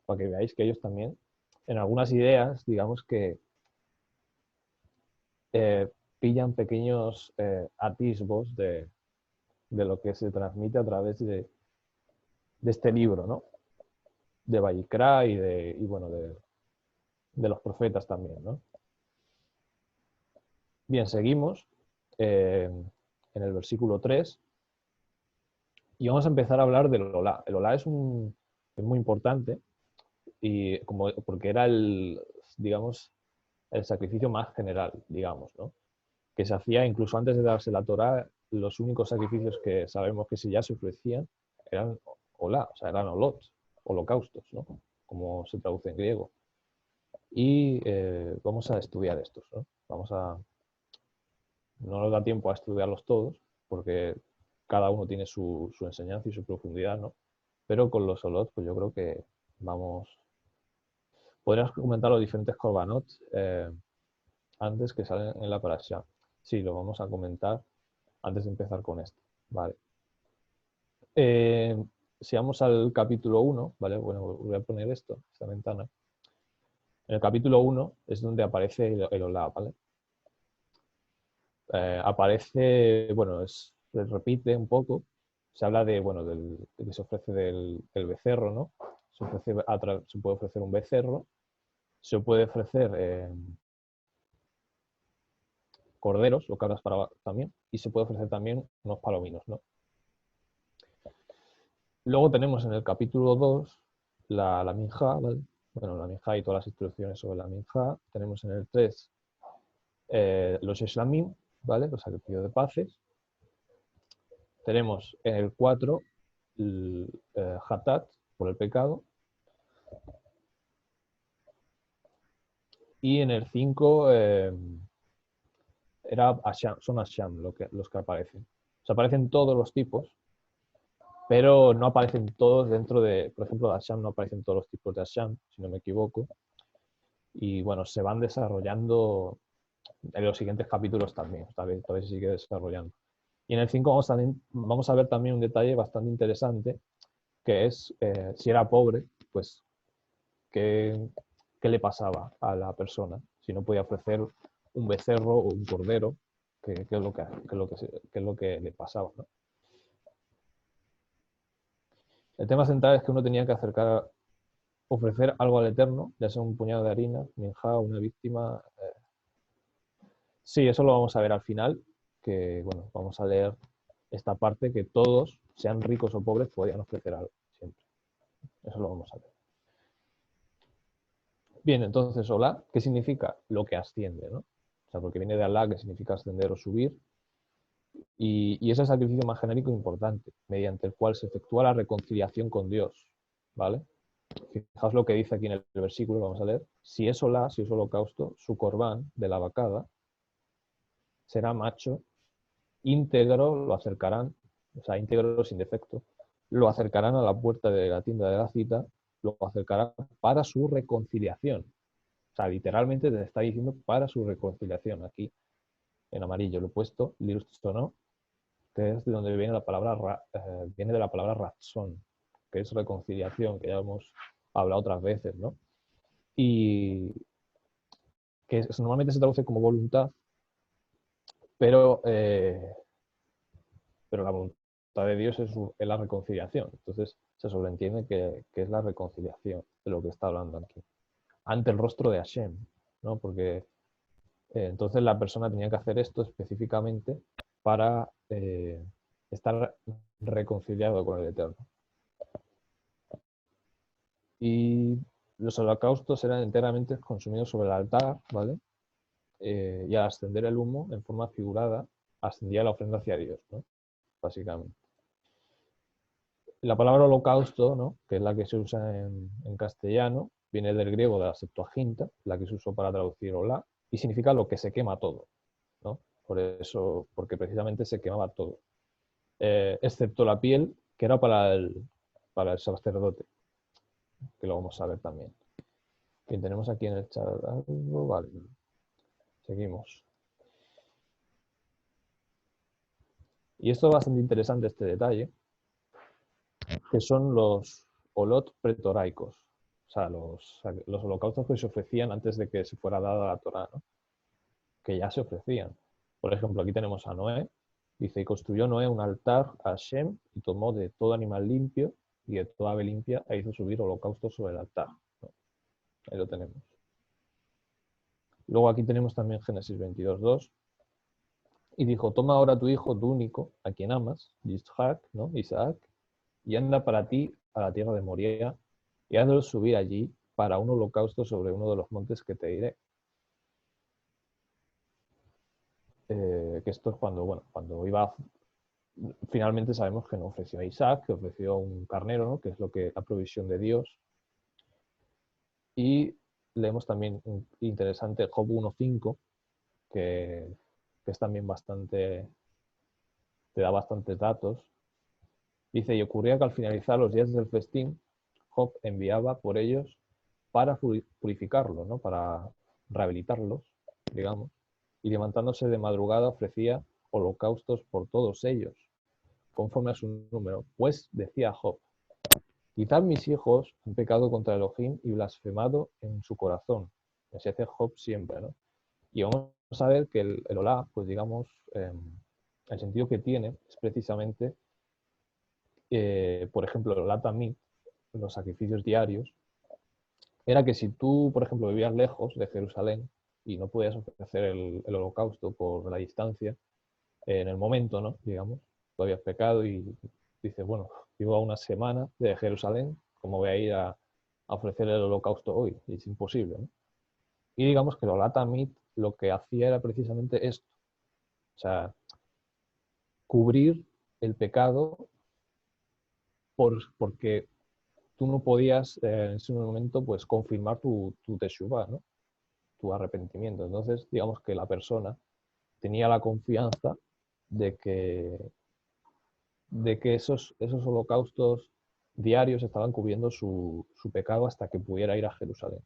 para que veáis que ellos también, en algunas ideas, digamos que pillan pequeños atisbos de lo que se transmite a través de este libro, ¿no? De Vayikra y bueno, de los profetas también, ¿no? Bien, seguimos en el versículo 3 y vamos a empezar a hablar del Olá. El Olá es muy importante y porque era digamos, el sacrificio más general, digamos, ¿no? Que se hacía incluso antes de darse la Torá, los únicos sacrificios que sabemos que ya se ofrecían eran Olá, o sea, eran olot, holocaustos, ¿no? Como se traduce en griego. Y vamos a estudiar estos, ¿no? No nos da tiempo a estudiarlos todos, porque cada uno tiene su enseñanza y su profundidad, ¿no? Pero con los olot, pues yo creo que vamos... Podrías comentar los diferentes korbanot antes que salen en la parasha. Sí, lo vamos a comentar antes de empezar con esto. Vale. Si vamos al capítulo 1, ¿vale? Bueno, voy a poner esta ventana. En el capítulo 1 es donde aparece el Olá, ¿vale? Aparece, bueno, se repite un poco, se habla de, bueno, de que se ofrece del becerro, ¿no? Se puede ofrecer un becerro, se puede ofrecer corderos o cabras también, y se puede ofrecer también unos palominos, ¿no? Luego tenemos en el capítulo 2 la minjá, ¿vale? Bueno, la minjá y todas las instrucciones sobre la minjá. Tenemos en el 3 los shlamim, ¿vale? Los sacrificios de paces. Tenemos en el 4 el hatat, por el pecado. Y en el 5 son asham los que aparecen. O sea, aparecen todos los tipos, pero no aparecen todos dentro de, por ejemplo, de asham no aparecen todos los tipos de asham, si no me equivoco. Y bueno, se van desarrollando en los siguientes capítulos también, todavía se sigue desarrollando. Y en el 5 vamos a ver también un detalle bastante interesante, que es si era pobre, pues qué le pasaba a la persona, si no podía ofrecer un becerro o un cordero, qué es lo que le pasaba, ¿no? El tema central es que uno tenía que ofrecer algo al Eterno, ya sea un puñado de harina, minjá, una víctima. Sí, eso lo vamos a ver al final, que bueno, vamos a leer esta parte que todos, sean ricos o pobres, podían ofrecer algo, siempre. Eso lo vamos a ver. Bien, entonces, Olá, ¿qué significa? Lo que asciende, ¿no? O sea, porque viene de Alá, que significa ascender o subir, y es el sacrificio más genérico e importante, mediante el cual se efectúa la reconciliación con Dios, ¿vale? Fijaos lo que dice aquí en el versículo, vamos a leer. Si es Olá, si es holocausto, su corbán de la vacada será macho, íntegro, lo acercarán, o sea, íntegro sin defecto, lo acercarán a la puerta de la tienda de la cita, lo acercarán para su reconciliación. O sea, literalmente te está diciendo para su reconciliación. Aquí, en amarillo, lo he puesto, no, que es de donde viene la palabra, viene de la palabra razón, que es reconciliación, que ya hemos hablado otras veces, ¿no? Y que normalmente se traduce como voluntad, pero, pero la voluntad de Dios es la reconciliación. Entonces se sobreentiende que es la reconciliación de lo que está hablando aquí. Ante el rostro de Hashem, ¿no? Porque entonces la persona tenía que hacer esto específicamente para estar reconciliado con el Eterno. Y los holocaustos eran enteramente consumidos sobre el altar, ¿vale? Y al ascender el humo en forma figurada, ascendía la ofrenda hacia Dios, ¿no? Básicamente. La palabra holocausto, ¿no? Que es la que se usa en castellano, viene del griego de la Septuaginta, la que se usó para traducir hola, y significa lo que se quema todo, ¿no? Por eso, porque precisamente se quemaba todo, excepto la piel, que era para el sacerdote, que lo vamos a ver también. Bien, tenemos aquí en el chat algo, vale, seguimos. Y esto es bastante interesante, este detalle, que son los olot pretoraicos, o sea, los holocaustos que se ofrecían antes de que se fuera dada la Torá, ¿no? Que ya se ofrecían. Por ejemplo, aquí tenemos a Noé, dice, y construyó Noé un altar a Hashem y tomó de todo animal limpio y de toda ave limpia e hizo subir holocaustos sobre el altar, ¿no? Ahí lo tenemos. Luego aquí tenemos también Génesis 22:2, y dijo, toma ahora tu hijo, tu único, a quien amas, Yitzhak, ¿no? Isaac, y anda para ti a la tierra de Moria, y hazlo subir allí para un holocausto sobre uno de los montes que te diré. Que esto es cuando, bueno, cuando iba, finalmente sabemos que no ofreció a Isaac, que ofreció un carnero, ¿no? Que es lo que la provisión de Dios. Y leemos también interesante Job 1:5, que es también bastante, te da bastantes datos. Dice, y ocurría que al finalizar los días del festín, Job enviaba por ellos para purificarlos, ¿no? Para rehabilitarlos, digamos, y levantándose de madrugada ofrecía holocaustos por todos ellos, conforme a su número. Pues decía Job, quizás mis hijos han pecado contra Elohim y blasfemado en su corazón. Así hace Job siempre, ¿no? Y vamos a ver que el Olá, pues digamos, el sentido que tiene es precisamente, por ejemplo, el Olá Tamid, los sacrificios diarios, era que si tú, por ejemplo, vivías lejos de Jerusalén y no podías ofrecer el holocausto por la distancia, en el momento, ¿no? Digamos, tú habías pecado y dices, bueno, vivo a una semana de Jerusalén, ¿cómo voy a ir a ofrecer el holocausto hoy? Y es imposible, ¿no? Y digamos que el Olá Tamid lo que hacía era precisamente esto, o sea, cubrir el pecado porque tú no podías en ese momento pues confirmar tu teshuvah, ¿no? Tu arrepentimiento. Entonces, digamos que la persona tenía la confianza de que esos holocaustos diarios estaban cubriendo su pecado hasta que pudiera ir a Jerusalén.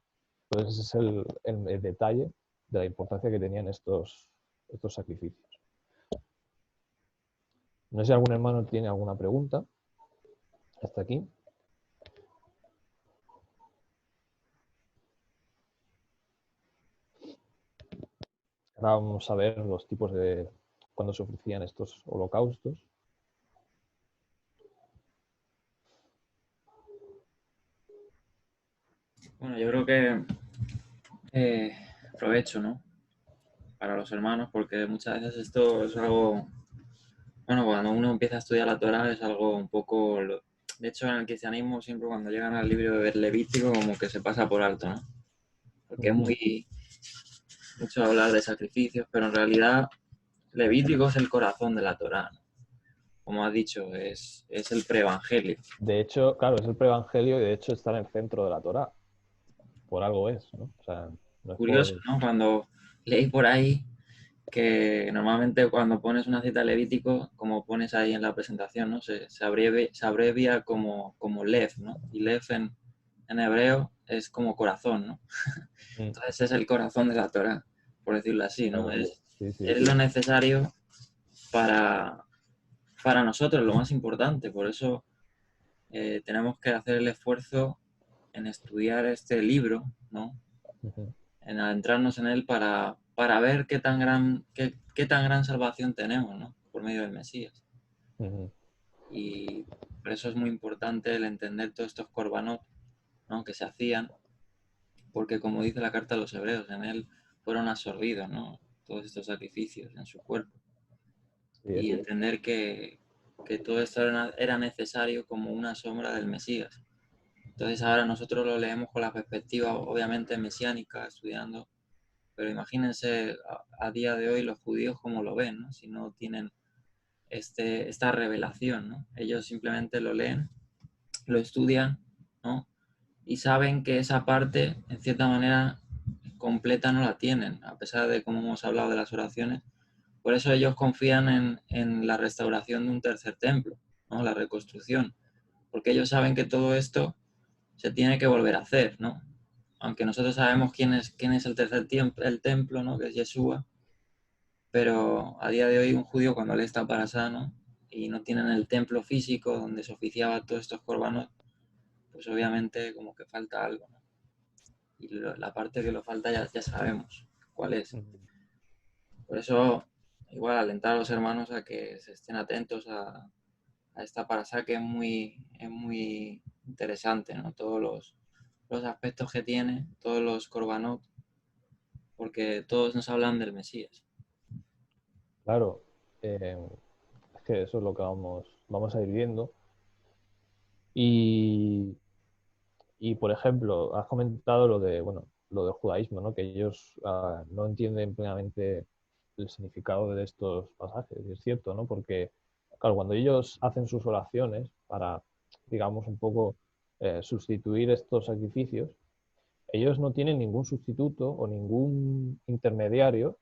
Entonces, ese es el detalle de la importancia que tenían estos sacrificios. No sé si algún hermano tiene alguna pregunta hasta aquí. Ahora vamos a ver los tipos de cuando se ofrecían estos holocaustos. Bueno, yo creo que provecho, ¿no? Para los hermanos, porque muchas veces esto es algo, bueno, cuando uno empieza a estudiar la Torá es algo un poco, de hecho en el cristianismo siempre cuando llegan al libro de Levítico como que se pasa por alto, ¿no? Porque es mucho hablar de sacrificios, pero en realidad Levítico es el corazón de la Torá, ¿no? Como has dicho, es el preevangelio. De hecho, claro, es el preevangelio y de hecho está en el centro de la Torá. Por algo es, ¿no? O sea, no es Curioso, por... ¿no? Cuando leí por ahí que normalmente cuando pones una cita Levítico, como pones ahí en la presentación, ¿no? Se abrevia como Lev, ¿no? Y Lev en hebreo es como corazón, ¿no? Mm, Entonces es el corazón de la Torá, por decirlo así, ¿no? claro, sí, sí, Es lo necesario para, para nosotros, lo más importante. Por eso tenemos que hacer el esfuerzo en estudiar este libro, ¿no? ujú, En adentrarnos en él para ver qué tan gran salvación tenemos, ¿no? Por medio del Mesías. ujú, Y por eso es muy importante el entender todos estos korbanot, ¿no? Que se hacían, porque como dice la carta a los hebreos, en él fueron absorbidos, ¿no? Todos estos sacrificios en su cuerpo. sí, Y entender que todo esto era necesario como una sombra del Mesías. Entonces ahora nosotros lo leemos con la perspectiva obviamente mesiánica, estudiando, pero imagínense a día de hoy los judíos cómo lo ven, ¿no? Si no tienen esta revelación, ¿no? Ellos simplemente lo leen, lo estudian, ¿no? Y saben que esa parte, en cierta manera, completa no la tienen, a pesar de, como hemos hablado, de las oraciones. Por eso ellos confían en la restauración de un tercer templo, ¿no? La reconstrucción, porque ellos saben que todo esto se tiene que volver a hacer, ¿no? Aunque nosotros sabemos quién es el tercer el templo, ¿no? Que es Yeshua, pero a día de hoy un judío cuando lee esta parasá, ¿no? Y no tienen el templo físico donde se oficiaba todos estos corbanos, pues obviamente como que falta algo, ¿no? Y la parte que lo falta ya sabemos cuál es. ujú. Por eso, igual, alentar a los hermanos a que se estén atentos a esta parasá que es muy interesante, ¿no? Todos los aspectos que tiene, todos los korbanot, porque todos nos hablan del Mesías. Claro, es que eso es lo que vamos a ir viendo. Y, y, por ejemplo, has comentado lo de, bueno, lo del judaísmo, ¿no? Que ellos no entienden plenamente el significado de estos pasajes. Y es cierto, ¿no? Porque, claro, cuando ellos hacen sus oraciones para, digamos, un poco sustituir estos sacrificios, ellos no tienen ningún sustituto o ningún intermediario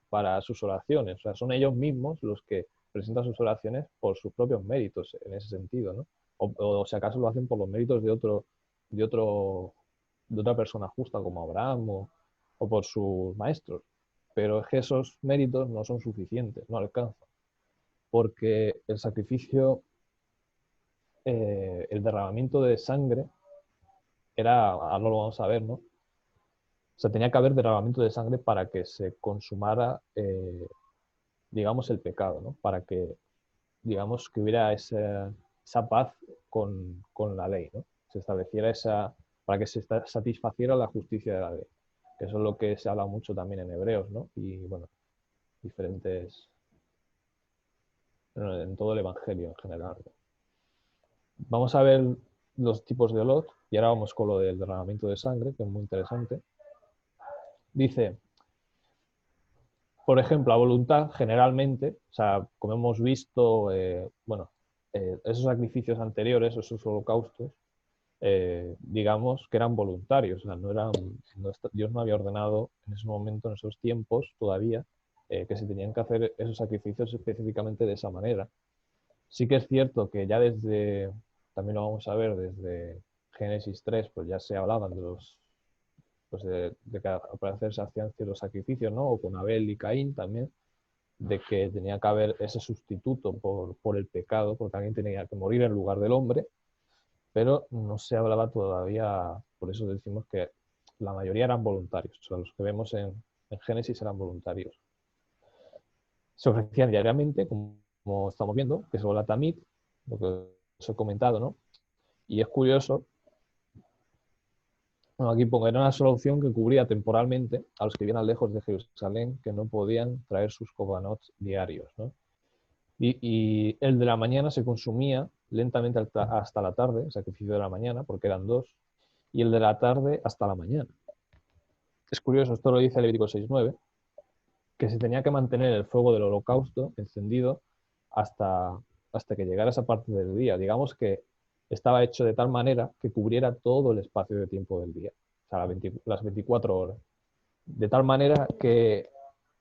para sus oraciones. O sea, son ellos mismos los que presentan sus oraciones por sus propios méritos en ese sentido, ¿no? O si acaso lo hacen por los méritos de otro, de otra persona justa como Abraham o por sus maestros. Pero es que esos méritos no son suficientes, no alcanzan. Porque el sacrificio, el derramamiento de sangre, era, ahora lo vamos a ver, ¿no? O sea, tenía que haber derramamiento de sangre para que se consumara, digamos, el pecado, ¿no? Para que, digamos, que hubiera esa paz con la ley, ¿no? Se estableciera esa, para que se satisfaciera la justicia de la ley. Que eso es lo que se habla mucho también en Hebreos, ¿no? Y, bueno, diferentes, bueno, en todo el Evangelio en general, ¿no? Vamos a ver los tipos de olot y ahora vamos con lo del derramamiento de sangre, que es muy interesante. Dice, por ejemplo, a voluntad, generalmente, o sea, como hemos visto, bueno, esos sacrificios anteriores, esos holocaustos, digamos que eran voluntarios, o sea, no eran, Dios no había ordenado en ese momento, en esos tiempos todavía, que se tenían que hacer esos sacrificios específicamente de esa manera. Sí que es cierto que ya desde, también lo vamos a ver, desde Génesis 3, pues ya se hablaban de los pues de que al parecer se hacían ciertos sacrificios, ¿no? O con Abel y Caín también, de que tenía que haber ese sustituto por el pecado, porque alguien tenía que morir en lugar del hombre, pero no se hablaba todavía, por eso decimos que la mayoría eran voluntarios, o sea, los que vemos en Génesis eran voluntarios. Se ofrecían diariamente, como estamos viendo, que es la tamid, lo que os he comentado, ¿no? Y es curioso, bueno, aquí pongo, era una solución que cubría temporalmente a los que vivían lejos de Jerusalén, que no podían traer sus cobanots diarios, ¿no? Y el de la mañana se consumía lentamente hasta la tarde, el sacrificio de la mañana, porque eran dos, y el de la tarde hasta la mañana. Es curioso, esto lo dice Levítico 6:9, que se tenía que mantener el fuego del holocausto encendido hasta, hasta que llegara esa parte del día. Digamos que estaba hecho de tal manera que cubriera todo el espacio de tiempo del día, o sea, las 24 horas. De tal manera que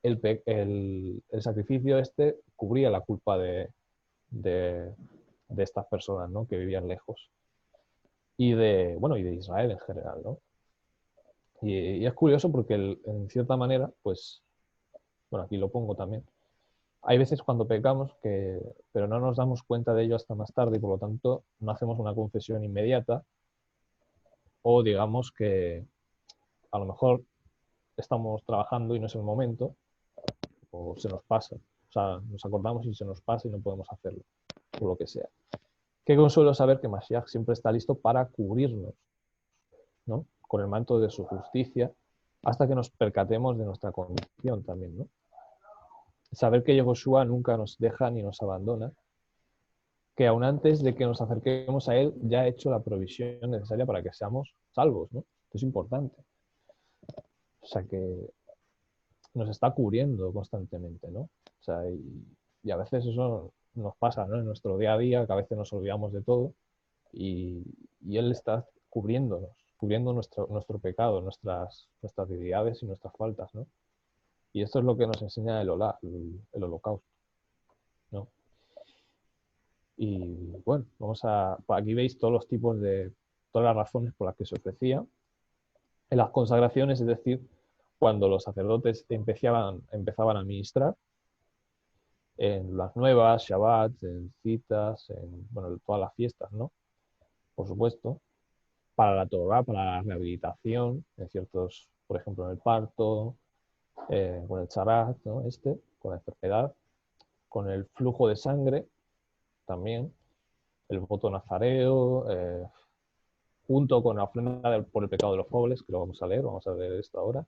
el sacrificio este cubría la culpa de estas personas, ¿no? Que vivían lejos. y de Israel en general, ¿no? Y es curioso porque en cierta manera, pues, bueno, aquí lo pongo también, hay veces cuando pecamos pero no nos damos cuenta de ello hasta más tarde y por lo tanto no hacemos una confesión inmediata o digamos que a lo mejor estamos trabajando y no es el momento o se nos pasa. O sea, nos acordamos y se nos pasa y no podemos hacerlo, por lo que sea. Qué consuelo saber que Mashiach siempre está listo para cubrirnos, ¿no? Con el manto de su justicia hasta que nos percatemos de nuestra condición también, ¿no? Saber que Yehoshua nunca nos deja ni nos abandona, que aún antes de que nos acerquemos a Él ya ha hecho la provisión necesaria para que seamos salvos, ¿no? Esto es importante. O sea, que nos está cubriendo constantemente, ¿no? O sea, y a veces eso nos pasa, ¿no? En nuestro día a día, que a veces nos olvidamos de todo y, y Él está cubriéndonos, cubriendo nuestro pecado, nuestras debilidades y nuestras faltas, ¿no? Y esto es lo que nos enseña el holocausto, ¿no? Y bueno, aquí veis todos los tipos todas las razones por las que se ofrecía. En las consagraciones, es decir, cuando los sacerdotes empezaban a ministrar, en las nuevas, Shabbat, en citas, bueno, todas las fiestas, ¿no? Por supuesto, para la Torah, para la rehabilitación, en ciertos, por ejemplo, en el parto, con el charat, ¿no? Con la enfermedad, con el flujo de sangre, también, el voto nazareo, junto con la ofrenda por el pecado de los pobres, que lo vamos a leer esto ahora,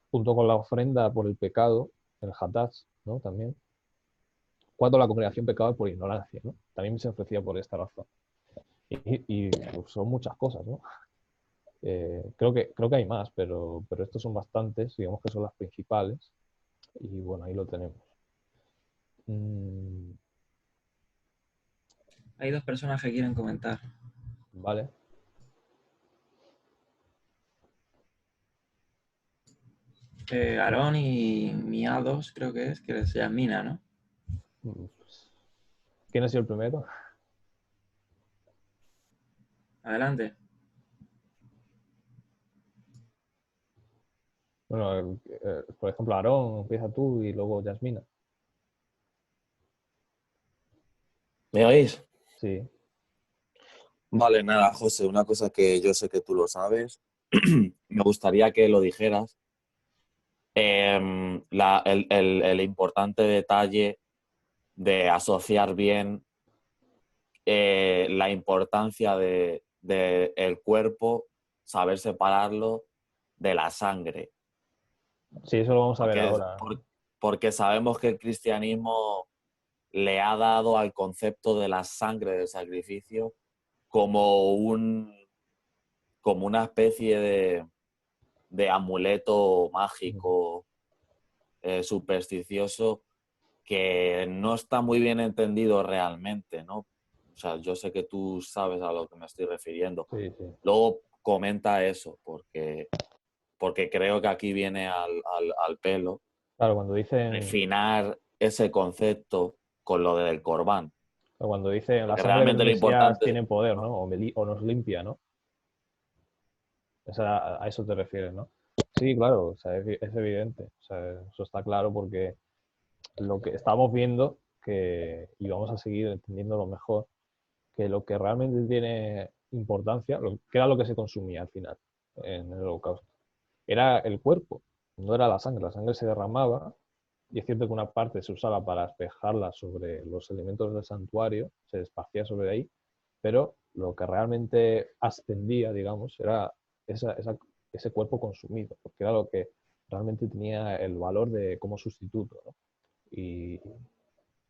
junto con la ofrenda por el pecado, el Hatatz, ¿no? También, cuando la congregación pecaba por ignorancia, ¿no? También se ofrecía por esta razón. Y pues, son muchas cosas, ¿no? Creo que hay más, pero estos son bastantes, digamos que son las principales. Y bueno, ahí lo tenemos. Mm, Hay dos personas que quieren comentar. vale. Aarón y Miados, creo que se llama Mina, ¿no? ¿Quién ha sido el primero? Adelante. Bueno, por ejemplo, Aarón, empieza tú y luego Yasmina. ¿Me oís? Sí. Vale, nada, José, una cosa que yo sé que tú lo sabes, me gustaría que lo dijeras. El importante detalle de asociar bien la importancia de el cuerpo, saber separarlo de la sangre. Sí, eso lo vamos a ver Porque, ahora. porque sabemos que el cristianismo le ha dado al concepto de la sangre del sacrificio como como una especie de amuleto mágico, supersticioso, que no está muy bien entendido realmente, ¿no? O sea, yo sé que tú sabes a lo que me estoy refiriendo. Sí, sí. Luego comenta eso, porque creo que aquí viene al pelo Claro, cuando dicen, refinar ese concepto con lo del Corbán. la Porque sangre del realmente lo Mesías importante, tiene poder, ¿no? ¿no? O nos limpia, ¿no? A eso te refieres, ¿no? Sí, claro, o sea, es evidente. O sea, eso está claro porque lo que estamos viendo y vamos a seguir entendiéndolo mejor, que lo que realmente tiene importancia, que era lo que se consumía al final en el holocausto, era el cuerpo, no era la sangre. La sangre se derramaba y es cierto que una parte se usaba para despejarla sobre los elementos del santuario, se esparcía sobre ahí, pero lo que realmente ascendía, digamos, era ese cuerpo consumido, porque era lo que realmente tenía el valor como sustituto, ¿no? Y,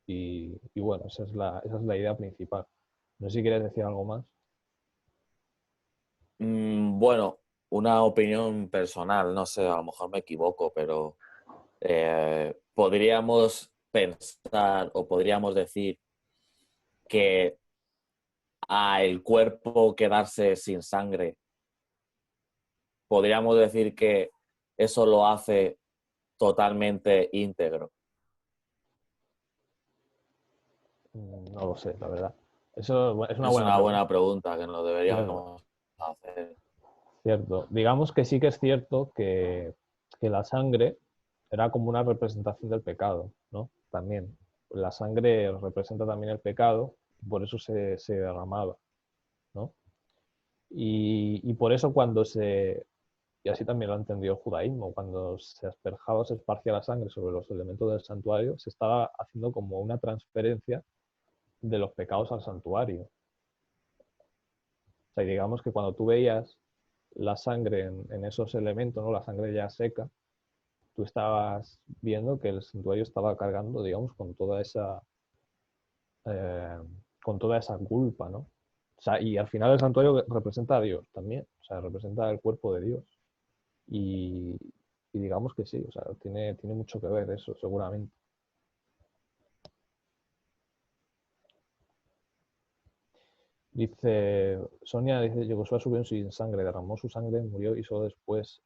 y bueno, esa es la idea principal. No sé si quieres decir algo más. Bueno, una opinión personal, no sé, a lo mejor me equivoco, pero podríamos pensar o podríamos decir que a el cuerpo quedarse sin sangre, podríamos decir que eso lo hace totalmente íntegro. No lo sé, la verdad. Eso es una Es buena una pregunta. buena pregunta que nos Claro. deberíamos hacer. Cierto. Digamos que sí que es cierto que la sangre era como una representación del pecado, ¿no? También. La sangre representa también el pecado, por eso se derramaba, ¿no? Y por eso y así también lo ha entendido el judaísmo, cuando se asperjaba o se esparcía la sangre sobre los elementos del santuario, se estaba haciendo como una transferencia de los pecados al santuario. O sea, y digamos que cuando tú veías la sangre en esos elementos, ¿no? La sangre ya seca, tú estabas viendo que el santuario estaba cargando, digamos, eh, con toda esa culpa, ¿no? O sea, y al final el santuario representa a Dios también, o sea, representa el cuerpo de Dios. Y, y digamos que sí, o sea, tiene mucho que ver eso, seguramente. Dice, Sonia dice, Josué subió sin sangre, derramó su sangre, murió y solo después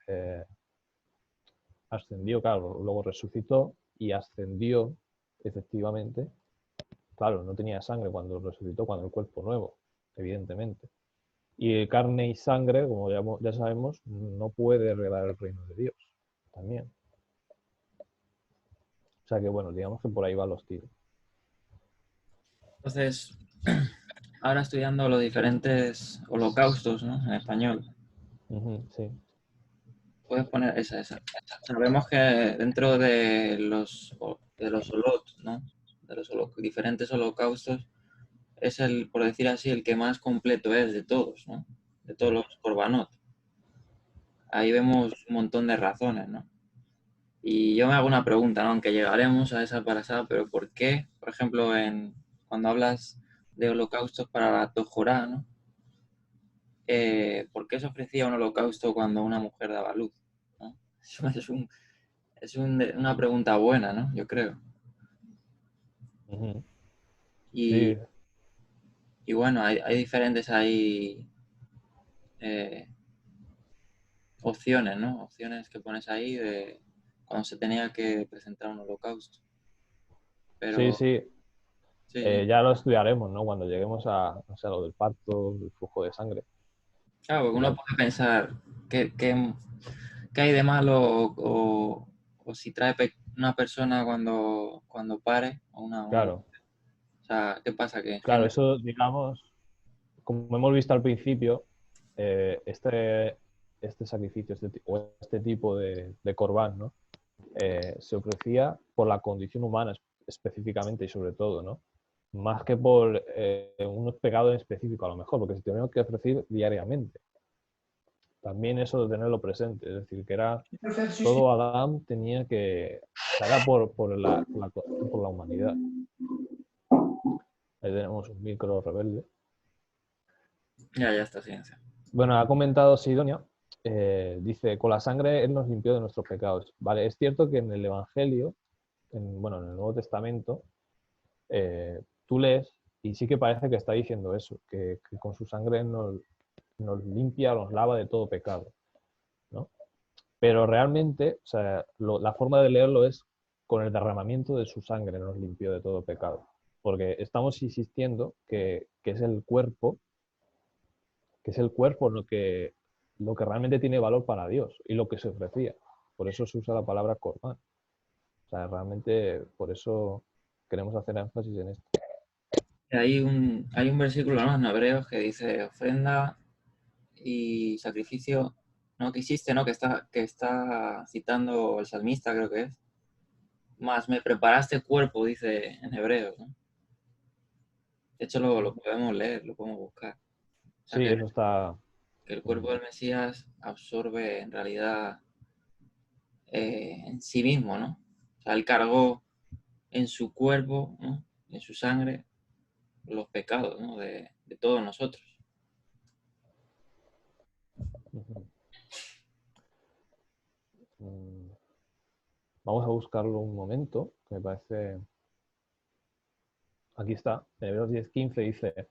ascendió, claro, luego resucitó y ascendió, efectivamente. Claro, no tenía sangre cuando resucitó, cuando el cuerpo nuevo, evidentemente. Y carne y sangre, como ya sabemos, no puede heredar el reino de Dios, también. O sea que, bueno, digamos que por ahí van los tiros. Entonces, ahora estudiando los diferentes holocaustos, ¿no? En español. Sí. Puedes poner esa. Sabemos que dentro de los holot, ¿no? De los diferentes holocaustos, es el, por decir así, el que más completo es de todos, ¿no? De todos los korbanot. Ahí vemos un montón de razones, ¿no? Y yo me hago una pregunta, ¿no? Aunque llegaremos a esa parasada, pero ¿por qué, por ejemplo, cuando hablas de holocaustos para la Tojorá, ¿no? ¿Por qué se ofrecía un holocausto cuando una mujer daba luz? ¿No? Una pregunta buena, ¿no? Yo creo. Sí, Y, y bueno, hay diferentes eh, opciones, ¿no? Opciones que pones ahí de cuando se tenía que presentar un holocausto. sí, Pero sí. sí, Ya lo estudiaremos, ¿no? Cuando lleguemos a, no sé, a lo del pacto, el flujo de sangre. claro, porque uno Ya, puede pensar qué hay de malo o si trae una persona cuando pare o una. claro, O sea, ¿qué pasa? Que claro, engendra. eso, digamos, como hemos visto al principio, este sacrificio, este tipo de corbán, ¿no? Se ofrecía por la condición humana específicamente y sobre todo, ¿no? Más que por unos pecados en específico, a lo mejor, porque se tenían que ofrecer diariamente. También eso de tenerlo presente, es decir, que era todo Adán tenía que, o sea, era por la humanidad. Ahí tenemos un micro rebelde. Ya está, ciencia. Bueno, ha comentado Sidonia, dice, con la sangre Él nos limpió de nuestros pecados. Vale, es cierto que en el Evangelio, bueno, en el Nuevo Testamento, tú lees y sí que parece que está diciendo eso, que con su sangre nos limpia, nos lava de todo pecado, ¿no? Pero realmente, o sea, la forma de leerlo es con el derramamiento de su sangre nos limpió de todo pecado. Porque estamos insistiendo que es el cuerpo, lo que realmente tiene valor para Dios y lo que se ofrecía. Por eso se usa la palabra Corban. O sea, realmente por eso queremos hacer énfasis en esto. Hay un versículo, ¿no? En Hebreos que dice ofrenda y sacrificio, ¿no? Que hiciste, ¿no? Que está citando el salmista, creo que es. Más me preparaste cuerpo, dice en Hebreos, ¿no? De hecho, lo podemos leer, lo podemos buscar. O sea, Sí, eso está. que el cuerpo del Mesías absorbe en realidad en sí mismo, ¿no? O sea, él cargó en su cuerpo, ¿no? En su sangre, los pecados, ¿no? De todos nosotros. Vamos a buscarlo un momento, que me parece. Aquí está, en Hebreos 10:15 dice,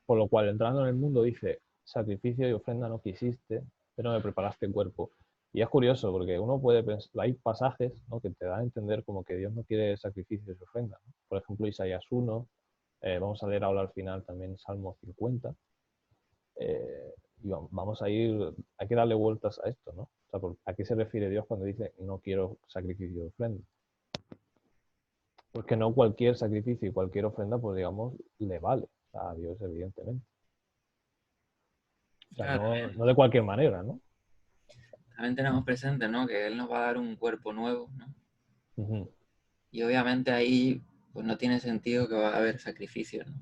por lo cual entrando en el mundo dice, sacrificio y ofrenda no quisiste, pero me preparaste cuerpo. Y es curioso porque uno puede pensar, hay pasajes, ¿no? Que te dan a entender como que Dios no quiere sacrificios y ofrendas, ¿no? Por ejemplo, Isaías 1, Vamos a leer ahora al final también Salmo 50. Y vamos a ir, hay que darle vueltas a esto, ¿no? O sea, ¿a qué se refiere Dios cuando dice no quiero sacrificio de ofrenda? Porque no cualquier sacrificio y cualquier ofrenda, pues digamos, le vale a Dios, evidentemente. O sea, Claro, no de cualquier manera, ¿no? también tenemos presente, ¿no? Que Él nos va a dar un cuerpo nuevo, ¿no? Ujú, Y obviamente ahí pues no tiene sentido que va a haber sacrificios, ¿no?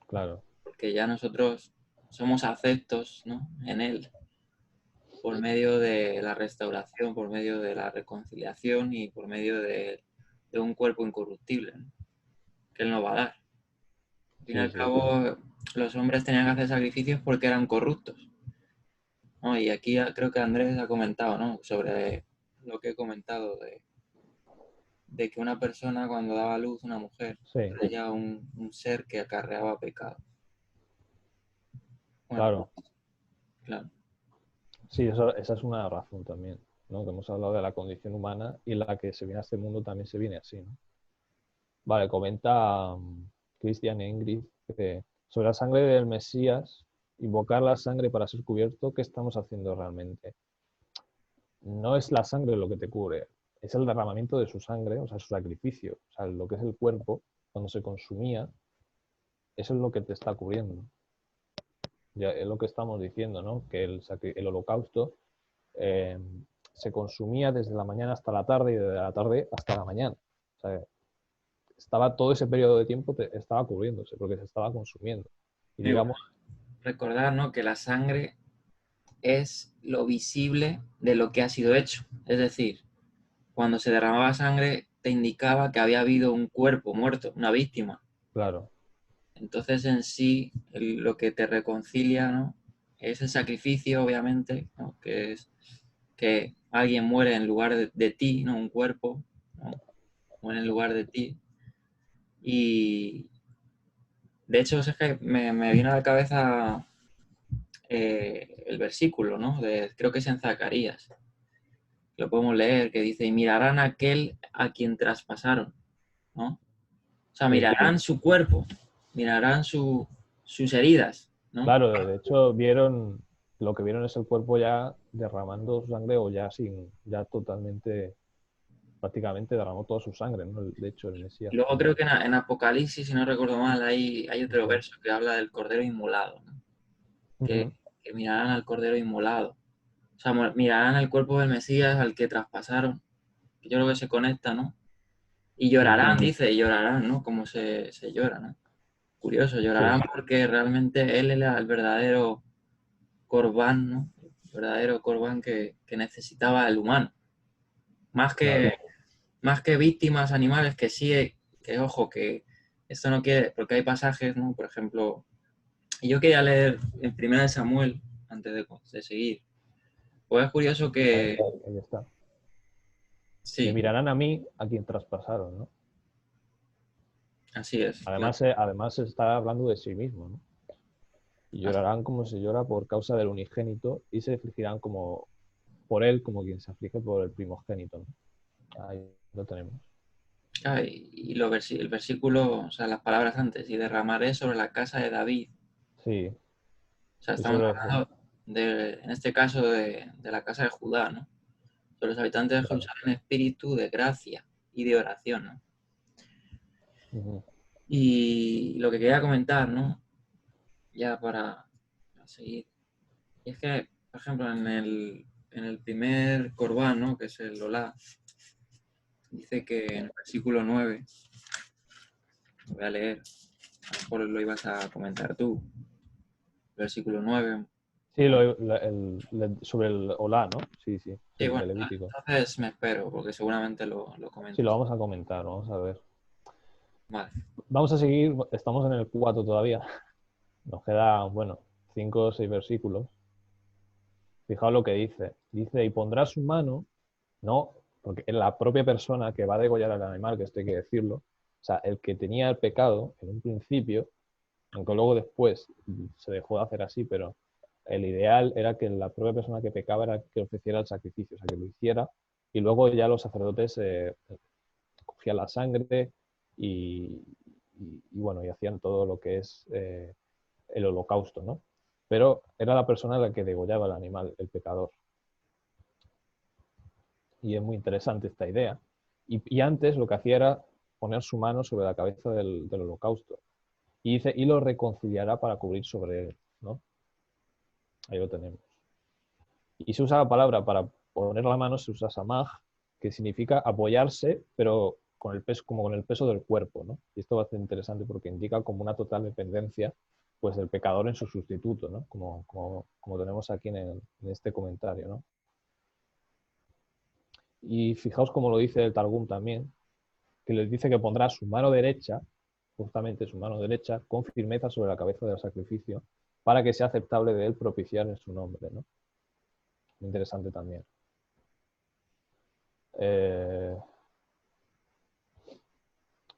claro, Porque ya nosotros somos aceptos, ¿no? En Él, por medio de la restauración, por medio de la reconciliación y por medio de un cuerpo incorruptible, ¿no? Que Él nos va a dar. Al fin y sí, al sí, cabo, los hombres tenían que hacer sacrificios porque eran corruptos, ¿no? Y aquí creo que Andrés ha comentado, ¿no? Sobre lo que he comentado de que una persona cuando daba a luz, una mujer, sí, era un ser que acarreaba pecado. Bueno, claro. claro. Sí, esa es una razón también, ¿no? Que hemos hablado de la condición humana y la que se viene a este mundo también se viene así, ¿no? Vale, comenta Christian e Ingrid que sobre la sangre del Mesías, invocar la sangre para ser cubierto, ¿qué estamos haciendo realmente? No es la sangre lo que te cubre, es el derramamiento de su sangre, o sea, su sacrificio, o sea, lo que es el cuerpo, cuando se consumía, eso es lo que te está cubriendo. Ya es lo que estamos diciendo, ¿no? Que el holocausto eh, se consumía desde la mañana hasta la tarde y desde la tarde hasta la mañana. O sea, estaba todo ese periodo de tiempo estaba cubriéndose porque se estaba consumiendo. Y Igual, digamos, recordar, ¿no? Que la sangre es lo visible de lo que ha sido hecho. Es decir, cuando se derramaba sangre te indicaba que había habido un cuerpo muerto, una víctima. claro, Entonces en sí lo que te reconcilia, ¿no? Es el sacrificio, obviamente, ¿no? Que es que alguien muere en lugar de ti, ¿no? Un cuerpo, ¿no? Muere en lugar de ti. Y de hecho es que me vino a la cabeza el versículo, ¿no? Creo que es en Zacarías. Lo podemos leer, que dice, y mirarán a aquel a quien traspasaron, ¿no? O sea, sí. mirarán su cuerpo, mirarán sus heridas, ¿no? Claro, de hecho lo que vieron es el cuerpo ya derramando su sangre o ya ya totalmente, prácticamente derramó toda su sangre, ¿no? De hecho, el Mesías. Luego creo que en Apocalipsis, si no recuerdo mal, hay otro Ujú, verso que habla del cordero inmolado, ¿no? Que, ujú, que mirarán al cordero inmolado. O sea, mirarán al cuerpo del Mesías al que traspasaron. Que yo creo que se conecta, ¿no? Y sí, llorarán, dice, y llorarán, ¿no? Como se llora, ¿no? Curioso, sí, llorarán porque realmente él era el verdadero Corbán, ¿no? El verdadero Corbán que necesitaba el humano. Más claro. que, más que víctimas animales, que sí, que ojo, que esto no quiere, porque hay pasajes, ¿no? Por ejemplo, y yo quería leer en Primera de Samuel, antes de seguir. Pues es curioso que, Ahí está. Me sí, mirarán a mí, a quien traspasaron, ¿no? así es, claro. Además se está hablando de sí mismo, ¿no? Y llorarán como se llora por causa del unigénito y se afligirán como por él, como quien se aflige por el primogénito, ¿no? Ahí lo tenemos. Ah, y el versículo, o sea, las palabras antes, y derramaré sobre la casa de David. Sí, O sea, eso estamos lo hablando en este caso, de la casa de Judá, ¿no? Sobre los habitantes de claro. Jerusalén, espíritu de gracia y de oración, ¿no? Ujú. Y lo que quería comentar, ¿no? Ya para seguir. Y es que, por ejemplo, en el primer Corbán, ¿no? Que es el Olá, dice que en el versículo 9, lo voy a leer, a lo mejor lo ibas a comentar tú, versículo 9. Sí, sobre el Olá, ¿no? Sí, sí, Sí, el bueno, de Levítico. entonces me espero, porque seguramente lo Sí, lo comentas. vamos a comentar, vamos a ver. Vale. Vamos a seguir, estamos en el 4 todavía. Nos quedan, bueno, 5 o 6 versículos. Fijaos lo que dice. Dice, y pondrá su mano, no, porque es la propia persona que va a degollar al animal, que esto hay que decirlo, o sea, el que tenía el pecado en un principio, aunque luego después se dejó de hacer así, pero el ideal era que la propia persona que pecaba era que ofreciera el sacrificio, o sea, que lo hiciera, y luego ya los sacerdotes cogían la sangre y, bueno, y hacían todo lo que es el holocausto, ¿no? Pero era la persona la que degollaba el animal, el pecador. Y es muy interesante esta idea. Y antes lo que hacía era poner su mano sobre la cabeza del holocausto. Y dice, y lo reconciliará para cubrir sobre él, ¿no? Ahí lo tenemos. Y se usa la palabra para poner la mano, se usa samaj, que significa apoyarse, pero con el peso, como con el peso del cuerpo, ¿no? Y esto va a ser interesante porque indica como una total dependencia pues, del pecador en su sustituto, ¿no? Como tenemos aquí en este comentario, ¿no? Y fijaos cómo lo dice el Targum también, que les dice que pondrá su mano derecha, justamente su mano derecha, con firmeza sobre la cabeza del sacrificio, para que sea aceptable de él propiciar en su nombre, ¿no? Interesante también.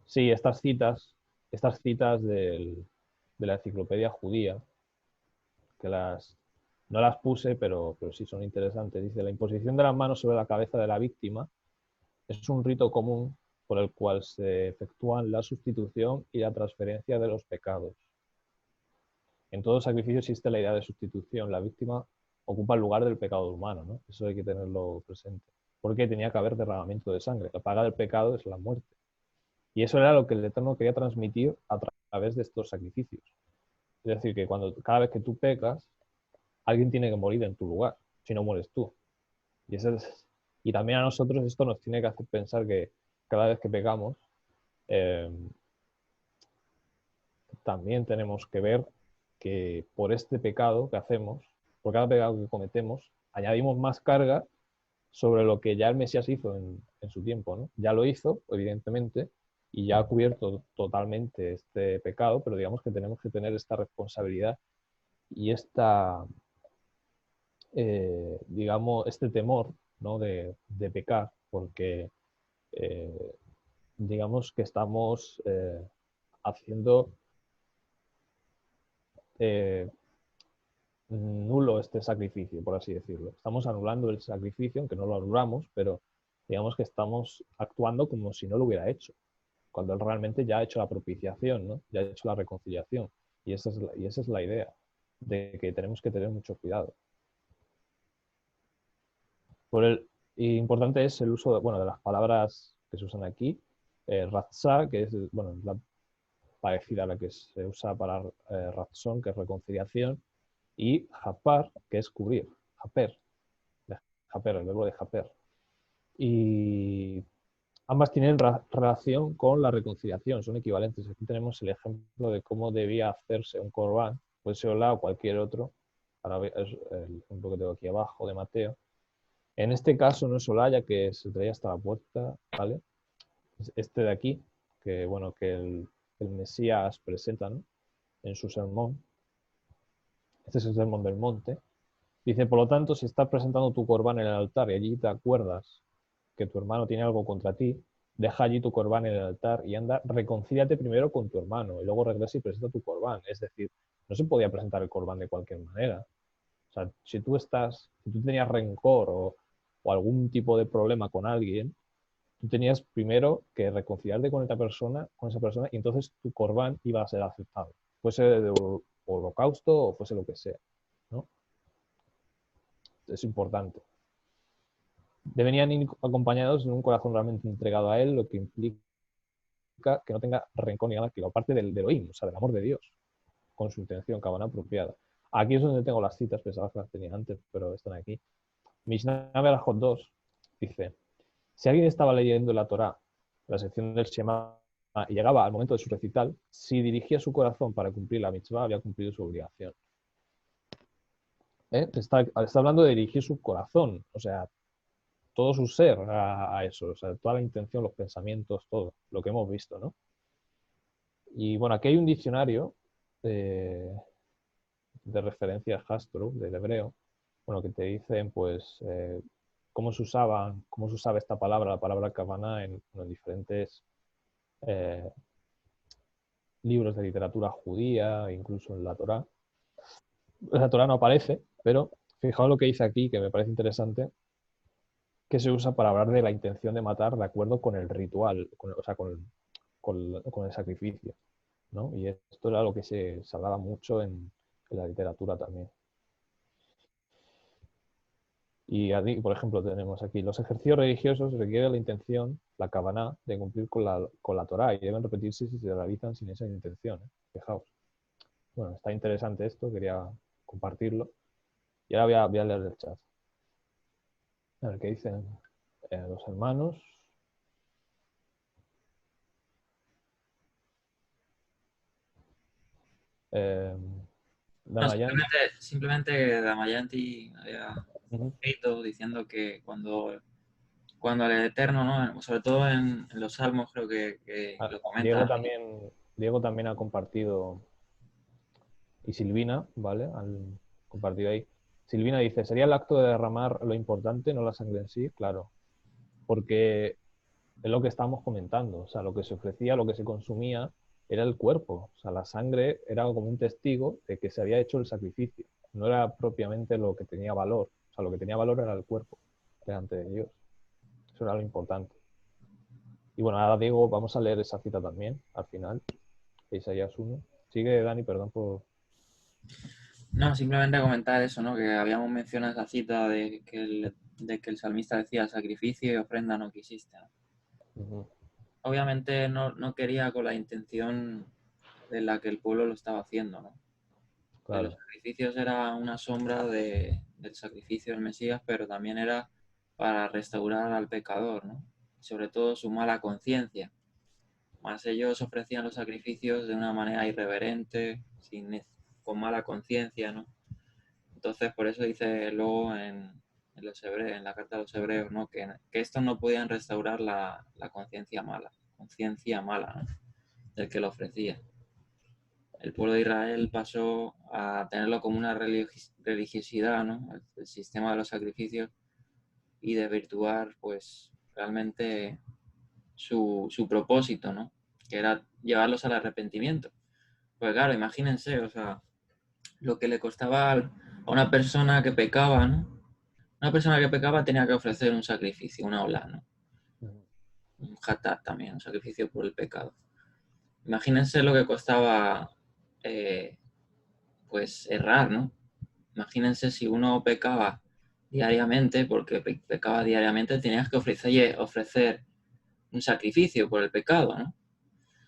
Sí, estas citas de la enciclopedia judía, que no las puse, pero sí son interesantes. Dice, la imposición de las manos sobre la cabeza de la víctima es un rito común por el cual se efectúan la sustitución y la transferencia de los pecados. En todo sacrificio existe la idea de sustitución. La víctima ocupa el lugar del pecado humano, ¿no? Eso hay que tenerlo presente. Porque tenía que haber derramamiento de sangre. La paga del pecado es la muerte. Y eso era lo que el Eterno quería transmitir a través de estos sacrificios. Es decir, que cada vez que tú pecas, alguien tiene que morir en tu lugar, si no mueres tú. Y también a nosotros esto nos tiene que hacer pensar que cada vez que pecamos, también tenemos que ver que por este pecado que hacemos, por cada pecado que cometemos, añadimos más carga sobre lo que ya el Mesías hizo en su tiempo, ¿no? Ya lo hizo, evidentemente, y ya ha cubierto totalmente este pecado, pero digamos que tenemos que tener esta responsabilidad y digamos, este temor, ¿no? de pecar, porque digamos que estamos haciendo nulo este sacrificio, por así decirlo. Estamos anulando el sacrificio, aunque no lo anulamos, pero digamos que estamos actuando como si no lo hubiera hecho, cuando él realmente ya ha hecho la propiciación, ¿no? Ya ha hecho la reconciliación. Y esa es la idea, de que tenemos que tener mucho cuidado. Y importante es el uso de las palabras que se usan aquí. Ratzá, que es la parecida a la que se usa para razón, que es reconciliación, y japar, que es cubrir, japer, el verbo de japer. Y ambas tienen relación con la reconciliación, son equivalentes. Aquí tenemos el ejemplo de cómo debía hacerse un corbán, puede ser Olá o cualquier otro. Ahora es el ejemplo que tengo aquí abajo de Mateo. En este caso no es Olá, ya que se traía hasta la puerta, ¿vale? Este de aquí, que el Mesías presenta, ¿no? En su sermón. Este es el sermón del monte. Dice, por lo tanto, si estás presentando tu corbán en el altar y allí te acuerdas que tu hermano tiene algo contra ti, deja allí tu corbán en el altar y anda, reconcíliate primero con tu hermano y luego regresa y presenta tu corbán. Es decir, no se podía presentar el corbán de cualquier manera. O sea, si tú tenías rencor o algún tipo de problema con alguien, tú tenías primero que reconciliarte con esa persona, y entonces tu corbán iba a ser aceptado. Fuese de holocausto o fuese lo que sea, ¿no? Es importante. Deberían ir acompañados de un corazón realmente entregado a él, lo que implica que no tenga rencor ni nada, que aparte del Elohim, o sea, del amor de Dios, con su intención cabana apropiada. Aquí es donde tengo las citas, pensaba que las tenía antes, pero están aquí. Mishnah Berajot 2 dice, si alguien estaba leyendo la Torá, la sección del Shema, y llegaba al momento de su recital, si dirigía su corazón para cumplir la mitzvah, había cumplido su obligación. Está hablando de dirigir su corazón, o sea, todo su ser a eso, o sea, toda la intención, los pensamientos, todo, lo que hemos visto, ¿no? Y bueno, aquí hay un diccionario de referencia a Hasbro, del hebreo, bueno, que te dicen, pues, cómo se usaba esta palabra, la palabra Kavanah, en diferentes libros de literatura judía, incluso en la Torá. La Torá no aparece, pero fijaos lo que dice aquí, que me parece interesante, que se usa para hablar de la intención de matar de acuerdo con el ritual, con con el sacrificio, ¿no? Y esto era lo que se hablaba mucho en la literatura también. Y, por ejemplo, tenemos aquí, los ejercicios religiosos requieren la intención, la kavaná, de cumplir con la Torá y deben repetirse si se realizan sin esa intención. Fijaos. Bueno, está interesante esto, quería compartirlo. Y ahora voy a leer el chat. A ver qué dicen los hermanos. No, Damayanti. simplemente Damayanti había escrito diciendo que cuando al Eterno, ¿no? Sobre todo en los Salmos creo que lo comenta. Diego también ha compartido, y Silvina, ¿vale? Han compartido ahí. Silvina dice, ¿sería el acto de derramar lo importante, no la sangre en sí? Claro, porque es lo que estábamos comentando, o sea, lo que se ofrecía, lo que se consumía era el cuerpo, o sea, la sangre era como un testigo de que se había hecho el sacrificio, no era propiamente lo que tenía valor, o sea, lo que tenía valor era el cuerpo delante de Dios, eso era lo importante. Y bueno, ahora Diego, vamos a leer esa cita también, al final, de Isaías 1. Sigue, Dani, perdón por... No, simplemente comentar eso, ¿no? Que habíamos mencionado esa cita de que el salmista decía sacrificio y ofrenda no quisiste, ¿no? Obviamente no quería con la intención de la que el pueblo lo estaba haciendo, ¿no? Claro. Los sacrificios era una sombra del sacrificio del Mesías, pero también era para restaurar al pecador, ¿no? Sobre todo su mala conciencia. Más ellos ofrecían los sacrificios de una manera irreverente, con mala conciencia, ¿no? Entonces, por eso dice luego en la carta de los hebreos, ¿no? Que estos no podían restaurar la conciencia mala, ¿no? Del que lo ofrecía. El pueblo de Israel pasó a tenerlo como una religiosidad, ¿no? El sistema de los sacrificios, y desvirtuar, pues, realmente su propósito, ¿no? Que era llevarlos al arrepentimiento. Pues claro, imagínense, o sea, lo que le costaba a una persona que pecaba, ¿no? Una persona que pecaba tenía que ofrecer un sacrificio, una ola, ¿no? Un hatat también, un sacrificio por el pecado. Imagínense lo que costaba, pues, errar, ¿no? Imagínense si uno pecaba diariamente, porque pecaba diariamente, tenías que ofrecer un sacrificio por el pecado, ¿no?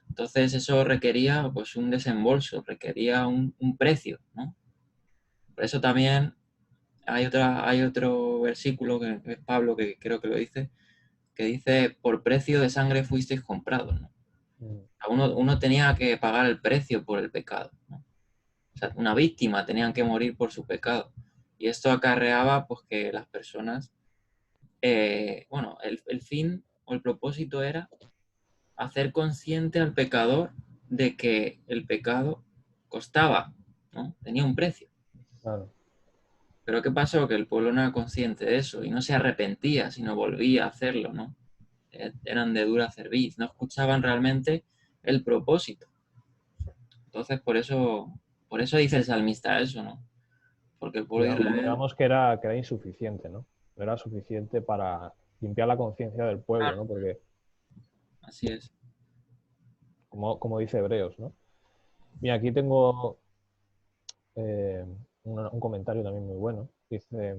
Entonces eso requería, pues, un desembolso, requería un precio, ¿no? Por eso también hay otro versículo que es Pablo, que creo que lo dice, que dice, por precio de sangre fuisteis comprados, ¿no? Uno tenía que pagar el precio por el pecado, ¿no? O sea, una víctima tenían que morir por su pecado. Y esto acarreaba, pues, que las personas, bueno, el fin o el propósito era hacer consciente al pecador de que el pecado costaba, ¿no? Tenía un precio. Claro. Pero ¿qué pasó? Que el pueblo no era consciente de eso y no se arrepentía, sino volvía a hacerlo, ¿no? Eran de dura cerviz, no escuchaban realmente el propósito. Entonces, por eso dice el salmista eso, ¿no? Porque el pueblo de Israel... Digamos que era insuficiente, ¿no? No era suficiente para limpiar la conciencia del pueblo, ¿no? Porque, Así es. como dice Hebreos, ¿no? Mira, aquí tengo un comentario también muy bueno. Dice,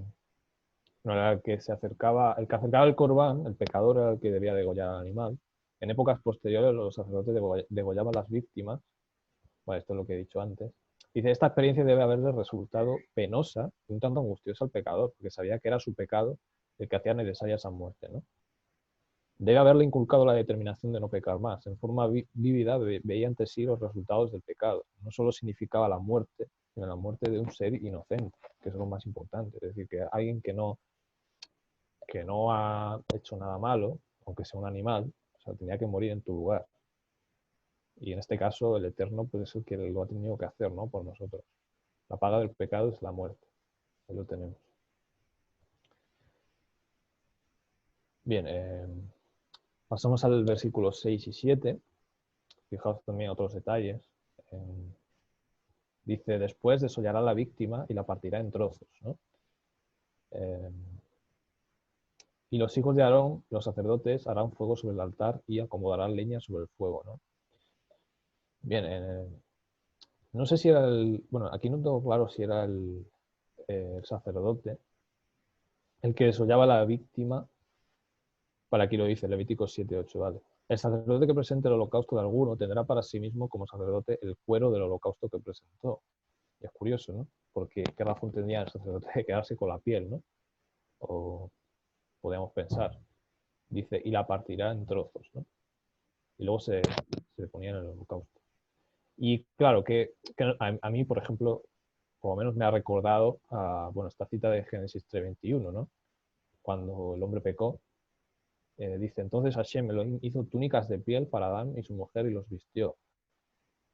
no era el que acercaba el corbán, el pecador era el que debía degollar al animal. En épocas posteriores los sacerdotes degollaban las víctimas. Bueno, esto es lo que he dicho antes. Dice, esta experiencia debe haberle resultado penosa y un tanto angustiosa al pecador, porque sabía que era su pecado el que hacía necesaria esa muerte, ¿no? Debe haberle inculcado la determinación de no pecar más. En forma vívida veía ante sí los resultados del pecado. No solo significaba la muerte, sino la muerte de un ser inocente, que es lo más importante. Es decir, que alguien que no ha hecho nada malo, aunque sea un animal, o sea, tenía que morir en tu lugar. Y en este caso el Eterno pues, es el que lo ha tenido que hacer, ¿no? Por nosotros. La paga del pecado es la muerte. Ahí lo tenemos. Bien, pasamos al versículo 6 y 7. Fijaos también otros detalles. Dice, después desollará a la víctima y la partirá en trozos, ¿no? Y los hijos de Aarón, los sacerdotes, harán fuego sobre el altar y acomodarán leña sobre el fuego, ¿no? Bien, no sé si era bueno, aquí no tengo claro si era el sacerdote el que desollaba a la víctima. Para aquí lo dice Levítico 7:8, ¿vale? El sacerdote que presente el holocausto de alguno tendrá para sí mismo como sacerdote el cuero del holocausto que presentó. Y es curioso, ¿no? Porque qué razón tendría el sacerdote de quedarse con la piel, ¿no? O podemos pensar. Dice, y la partirá en trozos, ¿no? Y luego se ponía en el holocausto. Y claro, que a mí, por ejemplo, por lo menos me ha recordado a, bueno, esta cita de Génesis 3:21, ¿no? Cuando el hombre pecó, dice, entonces Hashem Elohim hizo túnicas de piel para Adán y su mujer y los vistió.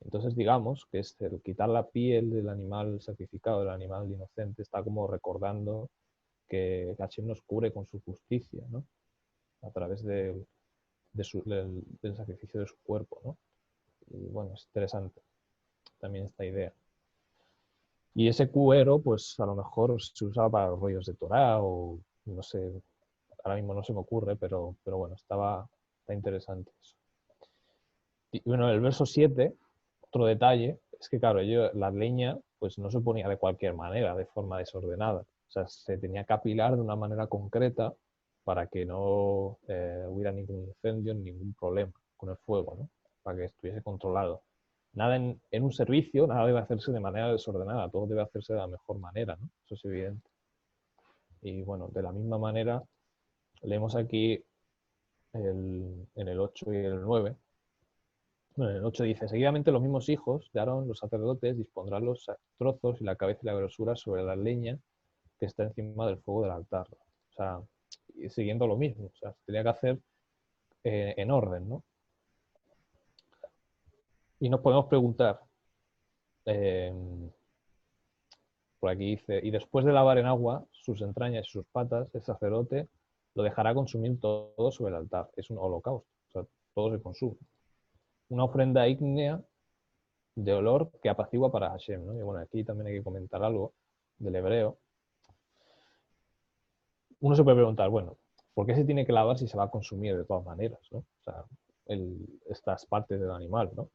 Entonces digamos que es el quitar la piel del animal sacrificado, del animal inocente, está como recordando que Hashem nos cubre con su justicia, ¿no? A través del sacrificio de su cuerpo, ¿no? Y bueno, es interesante también esta idea. Y ese cuero, pues a lo mejor se usaba para los rollos de Torá o no sé, ahora mismo no se me ocurre, pero bueno, está interesante eso. Y bueno, el verso 7, otro detalle, es que claro, la leña pues no se ponía de cualquier manera, de forma desordenada. O sea, se tenía que apilar de una manera concreta para que no hubiera ningún incendio, ningún problema con el fuego, ¿no? Para que estuviese controlado. Nada en un servicio, nada debe hacerse de manera desordenada, todo debe hacerse de la mejor manera, ¿no? Eso es evidente. Y bueno, de la misma manera, leemos aquí en el 8 y el 9. Bueno, en el 8 dice, seguidamente los mismos hijos de Aarón, los sacerdotes, dispondrán los trozos y la cabeza y la grosura sobre la leña que está encima del fuego del altar. O sea, y siguiendo lo mismo. O sea, se tenía que hacer en orden, ¿no? Y nos podemos preguntar, eh, por aquí dice, y después de lavar en agua sus entrañas y sus patas, el sacerdote lo dejará consumir todo sobre el altar. Es un holocausto, o sea, todo se consume. Una ofrenda ígnea de olor que apacigua para Hashem, ¿no? Y bueno, aquí también hay que comentar algo del hebreo. Uno se puede preguntar, bueno, ¿por qué se tiene que lavar si se va a consumir de todas maneras, ¿no? O sea, estas partes del animal, ¿no?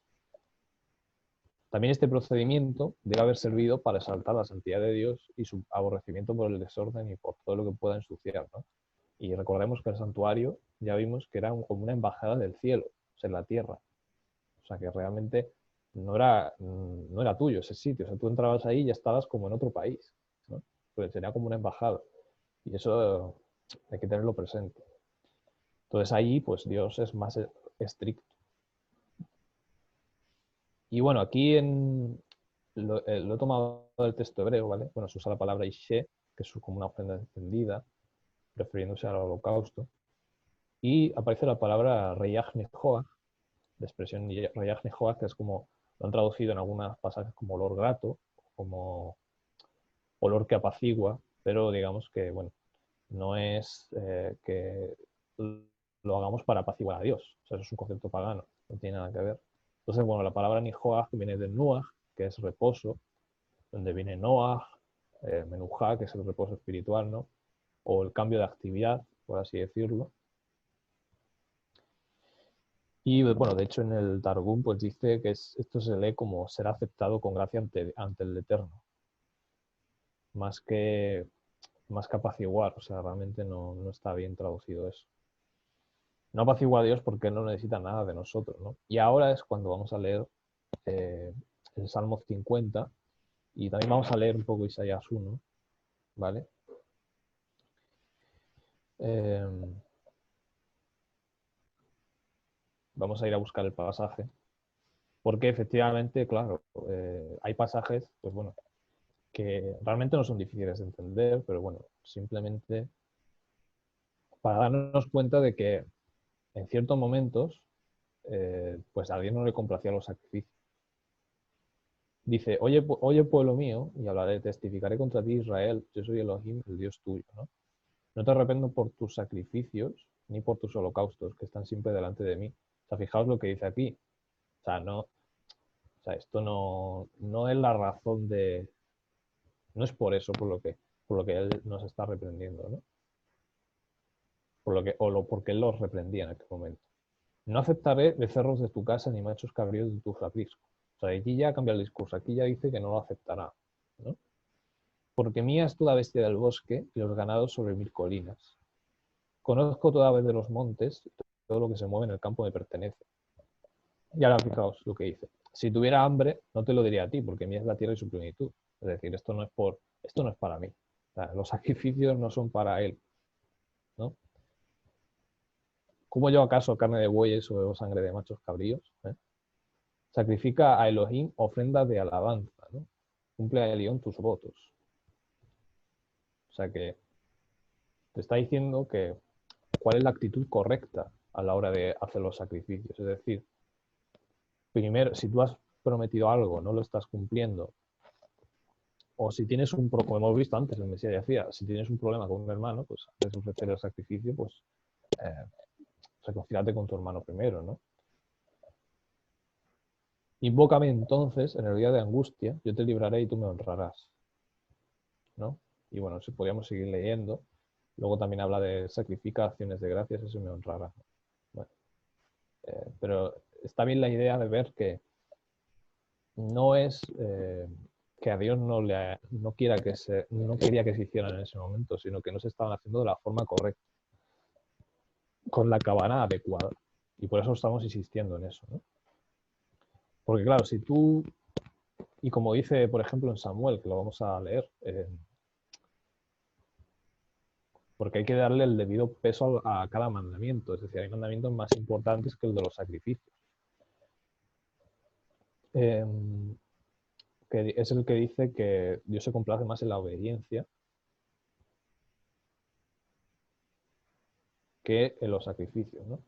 También este procedimiento debe haber servido para exaltar la santidad de Dios y su aborrecimiento por el desorden y por todo lo que pueda ensuciar, ¿no? Y recordemos que el santuario ya vimos que era como una embajada del cielo, o sea, en la tierra. O sea, que realmente no era tuyo ese sitio. O sea, tú entrabas ahí y ya estabas como en otro país, ¿no? Pues sería como una embajada. Y eso hay que tenerlo presente. Entonces ahí, pues Dios es más estricto. Y bueno, aquí lo he tomado del texto hebreo, ¿vale? Bueno, se usa la palabra ishe, que es como una ofrenda encendida, refiriéndose al holocausto. Y aparece la palabra reyach nehoach, de expresión reyach nehoach, que es como, lo han traducido en algunas pasajes como olor grato, como olor que apacigua, pero digamos que, bueno, no es que lo hagamos para apaciguar a Dios. O sea, eso es un concepto pagano, no tiene nada que ver. Entonces, bueno, la palabra nihoach viene de nuach, que es reposo, donde viene noach, menujá, que es el reposo espiritual, ¿no? O el cambio de actividad, por así decirlo. Y bueno, de hecho en el Targum pues dice que esto se lee como ser aceptado con gracia ante el Eterno, más que apaciguar, o sea, realmente no está bien traducido eso. No apacigua a Dios porque Él no necesita nada de nosotros, ¿no? Y ahora es cuando vamos a leer el Salmo 50 y también vamos a leer un poco Isaías 1, ¿vale? Vamos a ir a buscar el pasaje, porque efectivamente, claro, hay pasajes, pues bueno, que realmente no son difíciles de entender, pero bueno, simplemente para darnos cuenta de que en ciertos momentos, pues a Dios no le complacía los sacrificios. Dice, oye pueblo mío, y hablaré, testificaré contra ti Israel, yo soy Elohim, el Dios tuyo, ¿no? No te arrepiento por tus sacrificios, ni por tus holocaustos, que están siempre delante de mí. O sea, fijaos lo que dice aquí. O sea, esto no es la razón de... No es por eso por lo que Él nos está reprendiendo, ¿no? Porque Él los reprendía en aquel momento. no aceptaré becerros de tu casa ni machos cabríos de tu aprisco. O sea, aquí ya cambia el discurso, aquí ya dice que no lo aceptará, ¿no? Porque mía es toda bestia del bosque y los ganados sobre 1000 colinas. Conozco toda vez de los montes, todo lo que se mueve en el campo me pertenece. Y ahora fijaos lo que dice. Si tuviera hambre, no te lo diría a ti, porque mía es la tierra y su plenitud. Es decir, esto no es para mí. O sea, los sacrificios no son para él, ¿no? ¿Cómo yo acaso carne de bueyes o sangre de machos cabríos? Sacrifica a Elohim ofrendas de alabanza, ¿no? Cumple a Elión tus votos. O sea que te está diciendo que cuál es la actitud correcta a la hora de hacer los sacrificios. Es decir, primero, si tú has prometido algo, no lo estás cumpliendo, o si tienes un problema, como hemos visto antes, el Mesías decía, si tienes un problema con un hermano, pues antes de ofrecer el sacrificio, pues reconcíliate con tu hermano primero, ¿no? Invócame entonces en el día de angustia, yo te libraré y tú me honrarás, ¿no? Y bueno, si podríamos seguir leyendo. Luego también habla de sacrifica acciones de gracias, eso me honrará. Bueno, pero está bien la idea de ver que no es que a Dios no quería que se hicieran en ese momento, sino que no se estaban haciendo de la forma correcta, con la cabana adecuada. Y por eso estamos insistiendo en eso, ¿no? Porque claro, si tú, y como dice, por ejemplo, en Samuel, que lo vamos a leer, porque hay que darle el debido peso a cada mandamiento. Es decir, hay mandamientos más importantes que el de los sacrificios. Que es el que dice que Dios se complace más en la obediencia que en los sacrificios, ¿no?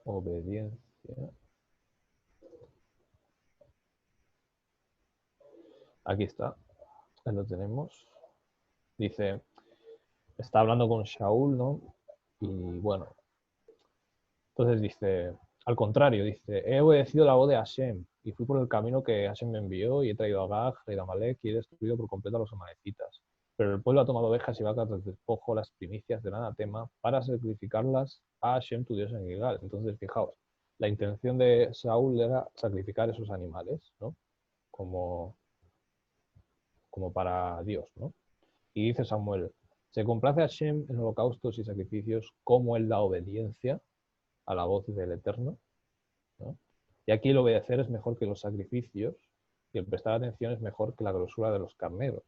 Obediencia. Aquí está, ahí lo tenemos. Dice, está hablando con Shaul, ¿no? Y bueno, entonces dice, al contrario, dice, he obedecido la voz de Hashem y fui por el camino que Hashem me envió y he traído a Gag, rey de Amalek, y he destruido por completo a los amalecitas. Pero el pueblo ha tomado ovejas y vacas del despojo, las primicias del anatema, para sacrificarlas a Hashem, tu Dios en Gilgal. Entonces, fijaos, la intención de Saúl era sacrificar esos animales, ¿no? Como para Dios, ¿no? Y dice Samuel, se complace a Hashem en holocaustos y sacrificios como en la obediencia a la voz del Eterno, ¿no? Y aquí el obedecer es mejor que los sacrificios y el prestar atención es mejor que la grosura de los carneros.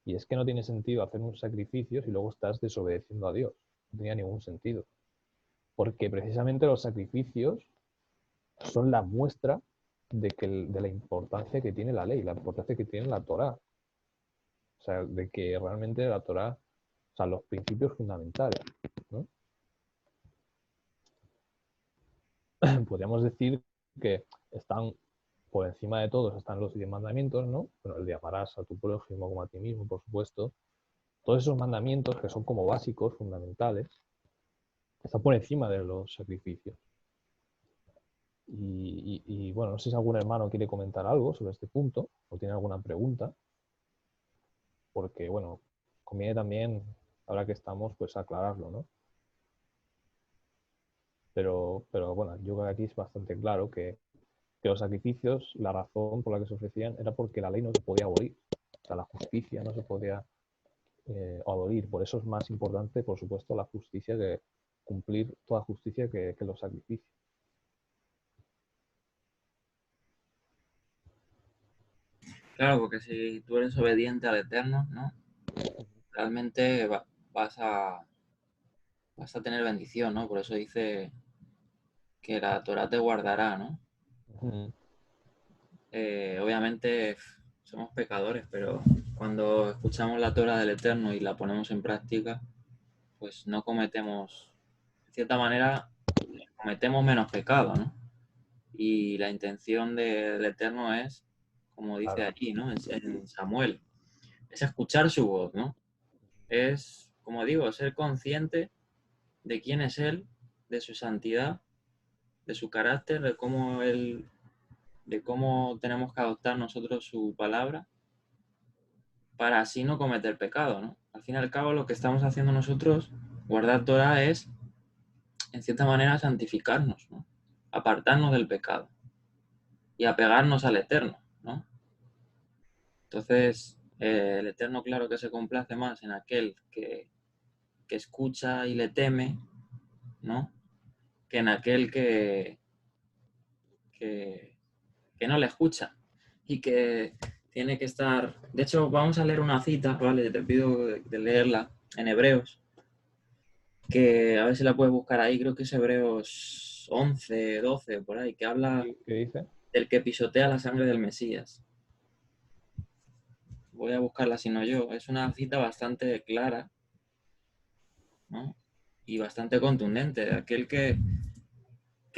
Y es que no tiene sentido hacer un sacrificio si luego estás desobedeciendo a Dios. No tenía ningún sentido. Porque precisamente los sacrificios son la muestra de la importancia que tiene la ley, la importancia que tiene la Torá. O sea, de que realmente la Torá, o sea, los principios fundamentales, ¿no? Podríamos decir que están por encima de todos, están los 10 mandamientos, ¿no? Bueno, el de amarás a tu prójimo como a ti mismo, por supuesto. Todos esos mandamientos que son como básicos, fundamentales, están por encima de los sacrificios. Y bueno, no sé si algún hermano quiere comentar algo sobre este punto o tiene alguna pregunta, porque bueno, conviene también, ahora que estamos, pues aclararlo, ¿no? Pero bueno, yo creo que aquí es bastante claro que los sacrificios, la razón por la que se ofrecían era porque la ley no se podía abolir. O sea, la justicia no se podía abolir. Por eso es más importante, por supuesto, la justicia, que cumplir toda justicia que los sacrificios. Claro, porque si tú eres obediente al Eterno, ¿no? Realmente vas a tener bendición, ¿no? Por eso dice que la Torá te guardará, ¿no? Obviamente somos pecadores, pero cuando escuchamos la Torá del Eterno y la ponemos en práctica, pues no cometemos, de cierta manera, cometemos menos pecado, ¿no? Y la intención del Eterno es, como dice Claro. aquí, ¿no? En Samuel, es escuchar su voz, ¿no? Es, como digo, ser consciente de quién es Él, de su santidad, de su carácter, de cómo tenemos que adoptar nosotros su palabra para así no cometer pecado, ¿no? Al fin y al cabo, lo que estamos haciendo nosotros, guardar Torah, es, en cierta manera, santificarnos, ¿no? Apartarnos del pecado y apegarnos al Eterno, ¿no? Entonces, el Eterno, claro que se complace más en aquel que escucha y le teme, ¿no? Que en aquel que, que no le escucha y que tiene que estar... De hecho, vamos a leer una cita, ¿vale? Te pido de leerla en Hebreos, que a ver si la puedes buscar ahí, creo que es Hebreos 11, 12, por ahí, que habla ¿Qué dice? del que pisotea la sangre del Mesías. Voy a buscarla si no yo. Es una cita bastante clara, ¿no? Y bastante contundente, de aquel que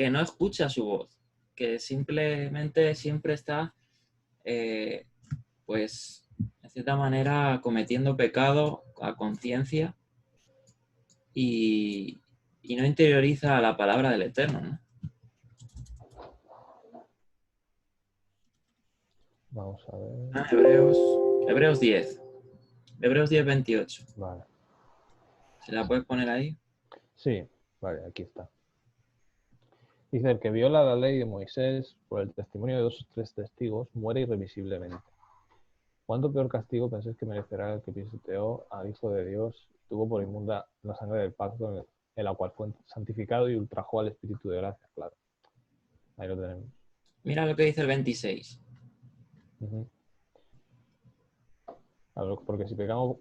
no escucha su voz, que simplemente siempre está, pues, de cierta manera, cometiendo pecado a conciencia y, y no interioriza la palabra del Eterno, ¿no? Vamos a ver. Hebreos 10. Hebreos 10, 28. Vale. ¿Se la puedes poner ahí? Sí, vale, aquí está. Dice, el que viola la ley de Moisés por el testimonio de 2 o 3 testigos muere irremisiblemente. ¿Cuánto peor castigo pensáis que merecerá el que pisoteó al Hijo de Dios y tuvo por inmunda la sangre del pacto en la cual fue santificado y ultrajó al Espíritu de gracia? Claro, ahí lo tenemos. Mira lo que dice el 26. Claro, porque si pecamos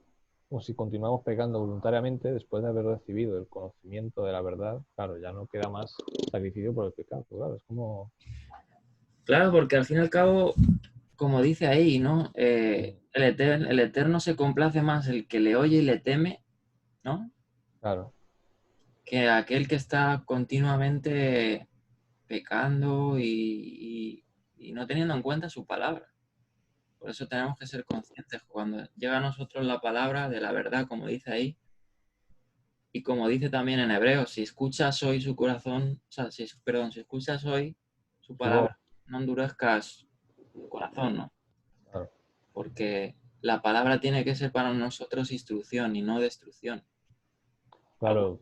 o si continuamos pecando voluntariamente después de haber recibido el conocimiento de la verdad, claro, ya no queda más sacrificio por el pecado. Claro, es como... Claro, porque al fin y al cabo, como dice ahí, ¿no? El Eterno se complace más el que le oye y le teme, ¿no? Claro, Que aquel que está continuamente pecando y no teniendo en cuenta su palabra. Por eso tenemos que ser conscientes cuando llega a nosotros la palabra de la verdad, como dice ahí, y como dice también en Hebreos, si escuchas hoy su corazón, o sea, si escuchas hoy su su voz, palabra, no endurezcas tu corazón, ¿no? claro. Porque la palabra tiene que ser para nosotros instrucción y no destrucción. Claro.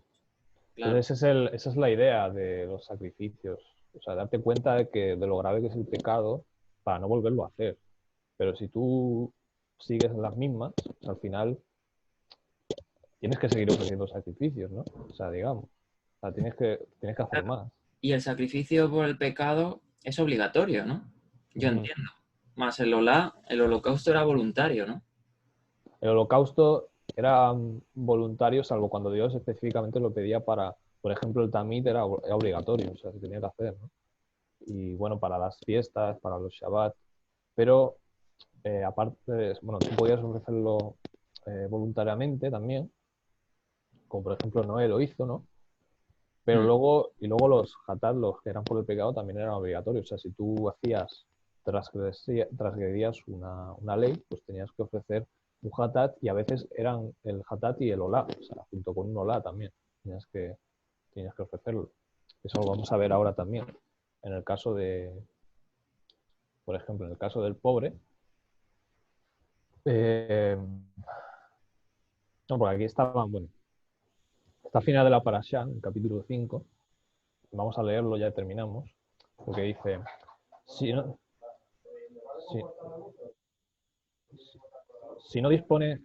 Claro, Entonces esa es la idea de los sacrificios. O sea, darte cuenta de lo grave que es el pecado para no volverlo a hacer. Pero si tú sigues en las mismas, pues al final tienes que seguir ofreciendo sacrificios, ¿no? O sea, digamos. O sea, tienes que hacer más. y el sacrificio por el pecado es obligatorio, ¿no? Yo Ujú. entiendo. Más el holocausto era voluntario, ¿no? El holocausto era voluntario, salvo cuando Dios específicamente lo pedía para, por ejemplo, el tamid era obligatorio, o sea, se tenía que hacer, ¿no? Y bueno, para las fiestas, para los Shabbat, pero aparte, bueno, tú podías ofrecerlo voluntariamente también, como por ejemplo Noé lo hizo, ¿no? Pero Mm. luego los hatat, los que eran por el pecado, también eran obligatorios. O sea, si tú transgredías una ley, pues tenías que ofrecer un hatat y a veces eran el hatat y el olá, o sea, junto con un olá también tenías que ofrecerlo. Eso lo vamos a ver ahora también. En el caso por ejemplo, en el caso del pobre, eh, no, porque aquí estaban, bueno, está al final de la parashá, en el capítulo 5. Vamos a leerlo, ya terminamos, porque dice, si no, si, si no dispone,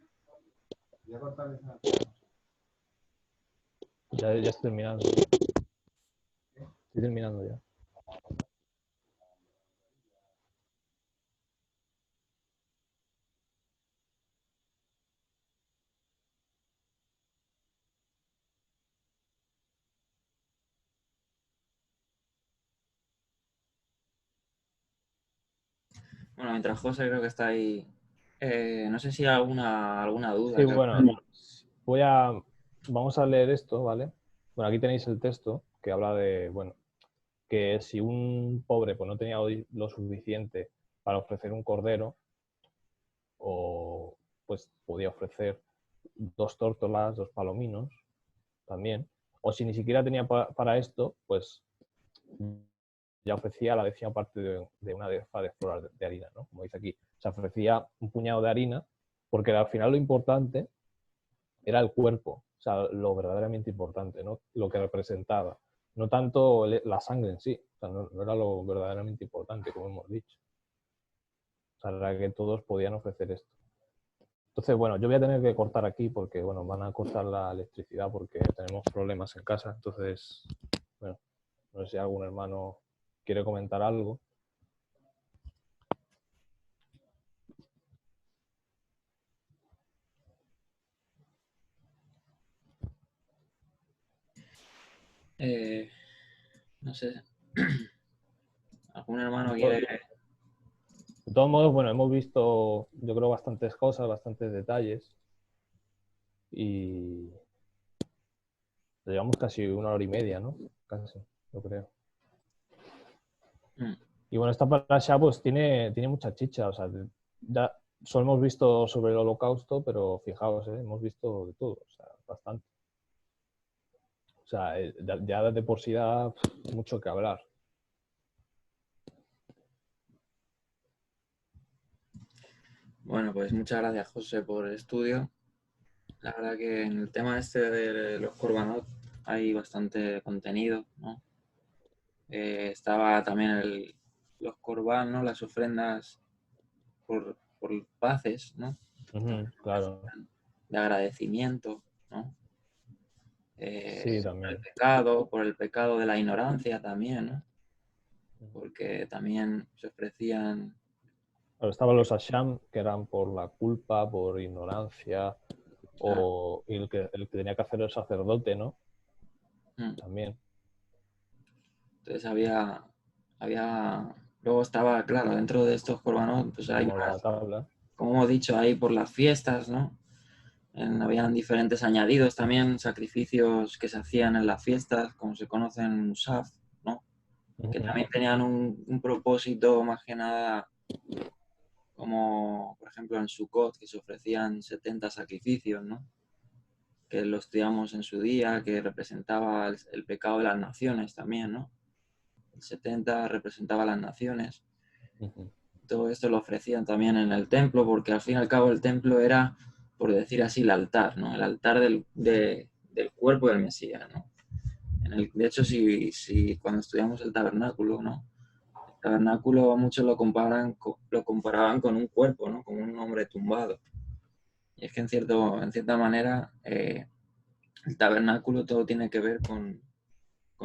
ya estoy terminando, ya. Bueno, mientras José creo que está ahí. No sé si hay alguna duda. Sí, bueno, vamos a leer esto, ¿vale? Bueno, aquí tenéis el texto que habla de, bueno, que si un pobre pues no tenía hoy lo suficiente para ofrecer un cordero, o pues podía ofrecer 2 tórtolas, 2 palominos también, o si ni siquiera tenía para esto, pues ya ofrecía la 10ª parte de una defa de flor de harina, ¿no? Como dice aquí, se ofrecía un puñado de harina Porque al final lo importante era el cuerpo, o sea, lo verdaderamente importante, ¿no? Lo que representaba. No tanto la sangre en sí, o sea, no era lo verdaderamente importante, como hemos dicho. O sea, era que todos podían ofrecer esto. Entonces, bueno, yo voy a tener que cortar aquí porque, bueno, van a cortar la electricidad porque tenemos problemas en casa. Entonces, bueno, no sé si algún hermano quiere comentar algo. No sé. ¿Algún hermano quiere...? De todos modos, bueno, hemos visto, yo creo, bastantes cosas, bastantes detalles. Y llevamos casi 1 hora y media, ¿no? Casi, yo creo. Y bueno, esta parasha pues tiene mucha chicha. O sea, ya solo hemos visto sobre el Holocausto, pero fijaos, hemos visto de todo, o sea, bastante. O sea, ya de por sí da mucho que hablar. Bueno, pues muchas gracias, José, por el estudio. La verdad que en el tema este de los Corbanot hay bastante contenido, ¿no? Estaba también los Corban, ¿no? Las ofrendas por paces, ¿no? Claro. De agradecimiento, ¿no? Sí, también. Por el pecado de la ignorancia también, ¿no? Porque también se ofrecían... Pero estaban los Asham, que eran por la culpa, por ignorancia, o y el que tenía que hacer el sacerdote, ¿no? También. Entonces había... Luego estaba, claro, dentro de estos corbanos, pues hay Como la más, tabla. como hemos dicho, ahí por las fiestas, ¿no? Habían diferentes añadidos también, sacrificios que se hacían en las fiestas, como se conocen Musaf, ¿no? Que también tenían un propósito más que nada, como por ejemplo en Sukkot, que se ofrecían 70 sacrificios, ¿no? Que lo estudiamos en su día, que representaba el pecado de las naciones también, ¿no? El 70 representaba las naciones. Todo esto lo ofrecían también en el templo, porque al fin y al cabo el templo era, por decir así, el altar, ¿no? El altar del cuerpo del Mesías, ¿no? De hecho, si cuando estudiamos el tabernáculo, ¿no? El tabernáculo muchos lo comparaban con un cuerpo, ¿no? Como un hombre tumbado. Y es que en cierta manera el tabernáculo todo tiene que ver con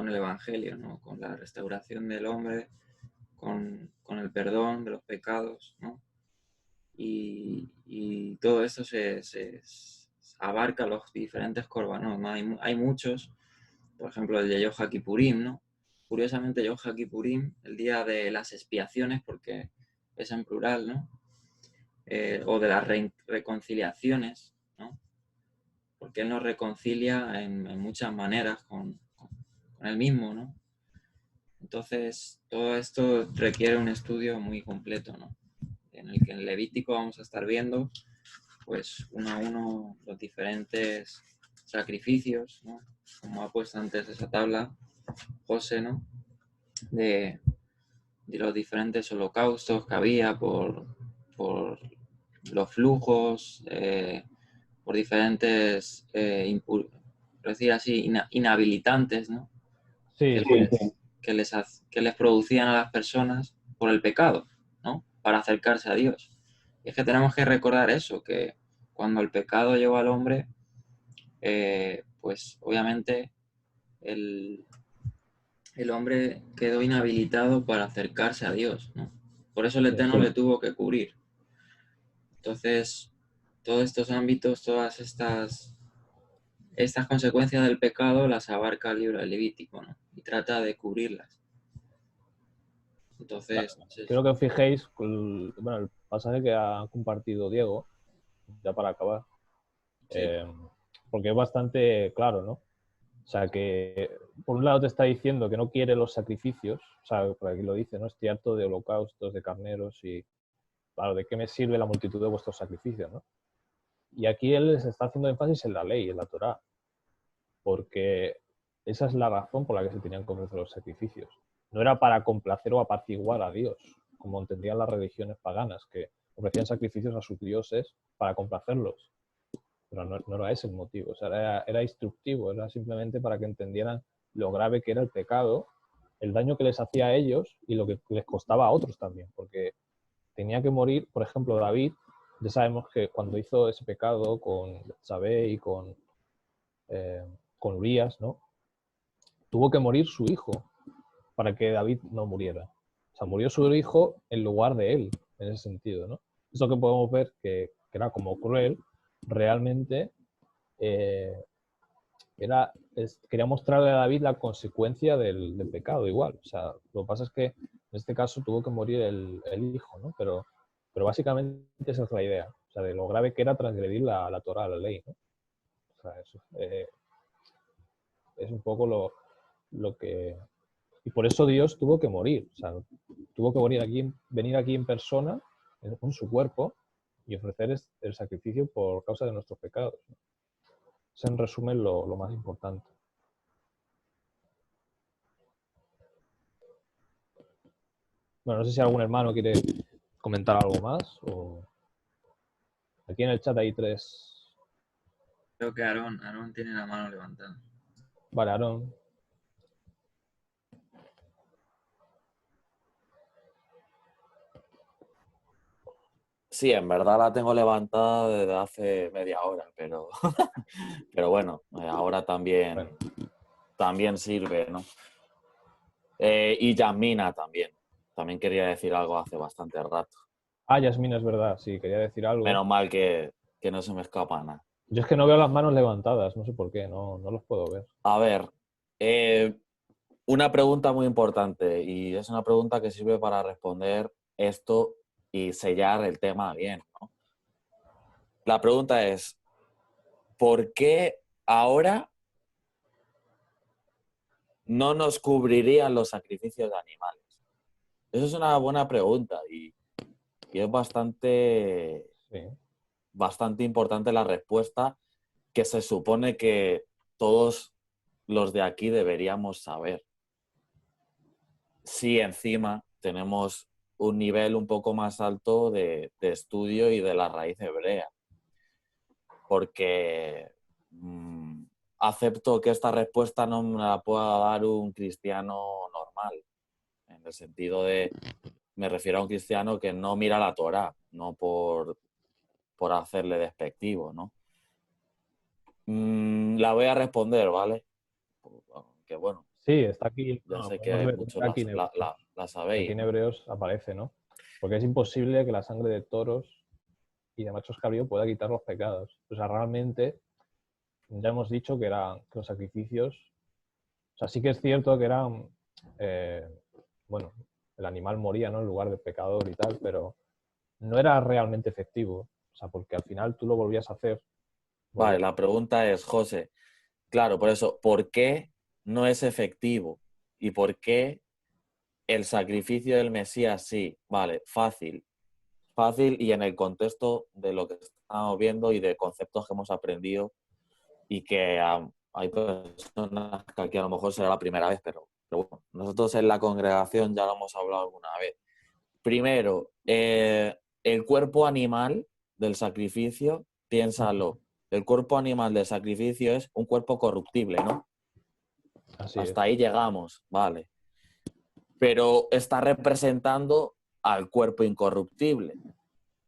el Evangelio, ¿no? Con la restauración del hombre, con el perdón de los pecados, ¿no? Y todo esto se abarca los diferentes corbanos, ¿no? Hay muchos, por ejemplo el de Yom Kippurim, ¿no? Curiosamente Yom Kippurim, el día de las expiaciones, porque es en plural, ¿no? O de las reconciliaciones, ¿no? Porque Él nos reconcilia en muchas maneras con Él mismo, ¿no? Entonces, todo esto requiere un estudio muy completo, ¿no? En el que en Levítico vamos a estar viendo, pues, uno a uno los diferentes sacrificios, ¿no? Como ha puesto antes esa tabla José, ¿no? De los diferentes holocaustos que había por los flujos, por diferentes, por decir así, inhabilitantes, ¿no? Sí, Que les producían a las personas por el pecado, ¿no? Para acercarse a Dios. Y es que tenemos que recordar eso, que cuando el pecado llegó al hombre, pues obviamente el hombre quedó inhabilitado para acercarse a Dios, ¿no? Por eso el Eterno le tuvo que cubrir. Entonces, todos estos ámbitos, todas estas consecuencias del pecado las abarca el libro del Levítico, ¿no? Y trata de cubrirlas. Entonces, quiero que os fijéis bueno, el pasaje que ha compartido Diego, ya para acabar, sí. porque es bastante claro, ¿no? O sea, que por un lado te está diciendo que no quiere los sacrificios, o sea, por aquí lo dice, ¿no? Estoy harto de holocaustos, de carneros y, claro, ¿de qué me sirve la multitud de vuestros sacrificios, no? Y aquí él les está haciendo énfasis en la ley, en la Torá, porque esa es la razón por la que se tenían que ofrecer los sacrificios. No era para complacer o apaciguar a Dios, como entendían las religiones paganas, que ofrecían sacrificios a sus dioses para complacerlos. Pero no era ese el motivo, o sea, era instructivo, era simplemente para que entendieran lo grave que era el pecado, el daño que les hacía a ellos y lo que les costaba a otros también, porque tenía que morir, por ejemplo, David, ya sabemos que cuando hizo ese pecado con Betsabé y con Urías, ¿no? Tuvo que morir su hijo para que David no muriera. O sea, murió su hijo en lugar de él, en ese sentido, ¿no? Eso que podemos ver que era como cruel, realmente quería mostrarle a David la consecuencia del pecado igual. O sea, lo que pasa es que en este caso tuvo que morir el hijo, ¿no? Pero básicamente esa es la idea. O sea, de lo grave que era transgredir la Torah, la ley, ¿no? O sea, eso, es un poco lo que... Y por eso Dios tuvo que morir. O sea, tuvo que venir aquí en persona, con su cuerpo, y ofrecer el sacrificio por causa de nuestros pecados, ¿no? Es en resumen lo más importante. Bueno, no sé si algún hermano quiere comentar algo más. O... Aquí en el chat hay 3. Creo que Aarón tiene la mano levantada. Vale, Aarón. Sí, en verdad la tengo levantada desde hace media hora, pero, pero bueno, ahora también, también sirve, ¿no? Y Yasmina también. También quería decir algo hace bastante rato. Ah, Yasmina, es verdad, sí, quería decir algo. Menos mal que no se me escapa nada. Yo es que no veo las manos levantadas, no sé por qué, no los puedo ver. A ver, una pregunta muy importante, y es una pregunta que sirve para responder esto y sellar el tema bien, ¿no? La pregunta es, ¿por qué ahora no nos cubrirían los sacrificios de animales? Esa es una buena pregunta y es bastante, Sí. bastante importante la respuesta, que se supone que todos los de aquí deberíamos saber. Si encima tenemos un nivel un poco más alto de estudio y de la raíz hebrea. Porque acepto que esta respuesta no me la pueda dar un cristiano normal, en el sentido de, me refiero a un cristiano que no mira la Torá, no por hacerle despectivo, ¿no? La voy a responder, ¿vale? Que bueno, Sí, está aquí. ya No, sé que podemos ver, muchos está aquí la aquí sabéis, en ¿no? Hebreos aparece, ¿no? Porque es imposible que la sangre de toros y de machos cabrío pueda quitar los pecados. O sea, realmente ya hemos dicho que que los sacrificios, o sea, sí que es cierto que eran, bueno, el animal moría, ¿no? En lugar del pecador y tal, pero no era realmente efectivo. O sea, porque al final tú lo volvías a hacer. Vale, la pregunta es, José, claro, por eso, ¿por qué no es efectivo? ¿Y por qué el sacrificio del Mesías sí? Vale, fácil. Fácil y en el contexto de lo que estamos viendo y de conceptos que hemos aprendido y que hay personas que aquí a lo mejor será la primera vez, pero bueno, nosotros en la congregación ya lo hemos hablado alguna vez. Primero, el cuerpo animal del sacrificio, piénsalo, el cuerpo animal del sacrificio es un cuerpo corruptible, ¿no? Así Hasta es. ahí llegamos, vale. Pero está representando al cuerpo incorruptible.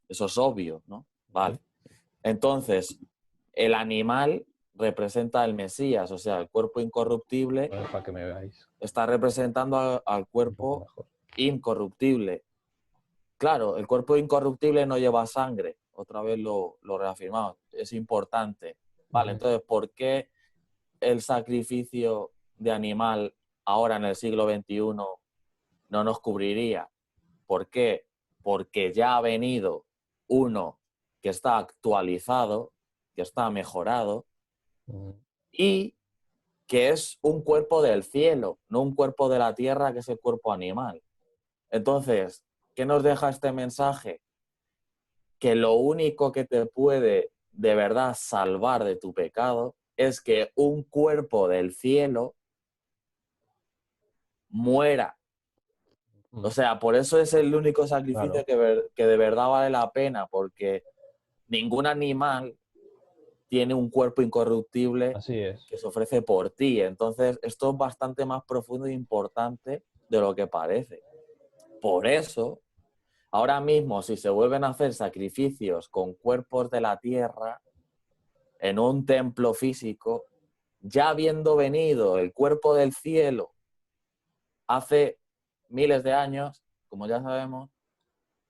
Eso es obvio, ¿no? Vale. Entonces, el animal representa al Mesías, o sea, el cuerpo incorruptible Bueno, para que me veáis está representando al un poco cuerpo mejor. incorruptible. Claro, el cuerpo incorruptible no lleva sangre, otra vez lo reafirmamos, es importante. Vale, entonces, ¿por qué el sacrificio de animal ahora en el siglo XXI no nos cubriría? ¿Por qué? Porque ya ha venido uno que está actualizado, que está mejorado y que es un cuerpo del cielo, no un cuerpo de la tierra que es el cuerpo animal. Entonces, ¿qué nos deja este mensaje? Que lo único que te puede de verdad salvar de tu pecado es que un cuerpo del cielo muera O sea, por eso es el único sacrificio que de verdad vale la pena, porque ningún animal tiene un cuerpo incorruptible Así es. que se ofrece por ti. Entonces, esto es bastante más profundo e importante de lo que parece. Por eso, ahora mismo, si se vuelven a hacer sacrificios con cuerpos de la tierra en un templo físico, ya habiendo venido el cuerpo del cielo hace miles de años, como ya sabemos,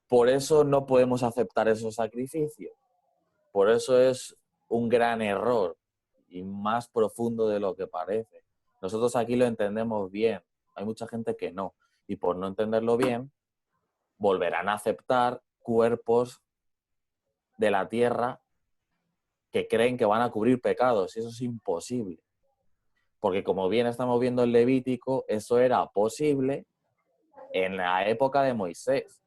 por eso no podemos aceptar esos sacrificios. Por eso es un gran error y más profundo de lo que parece. Nosotros aquí lo entendemos bien, hay mucha gente que no, y por no entenderlo bien, volverán a aceptar cuerpos de la tierra que creen que van a cubrir pecados, y eso es imposible. Porque como bien estamos viendo en Levítico, eso era posible en la época de Moisés,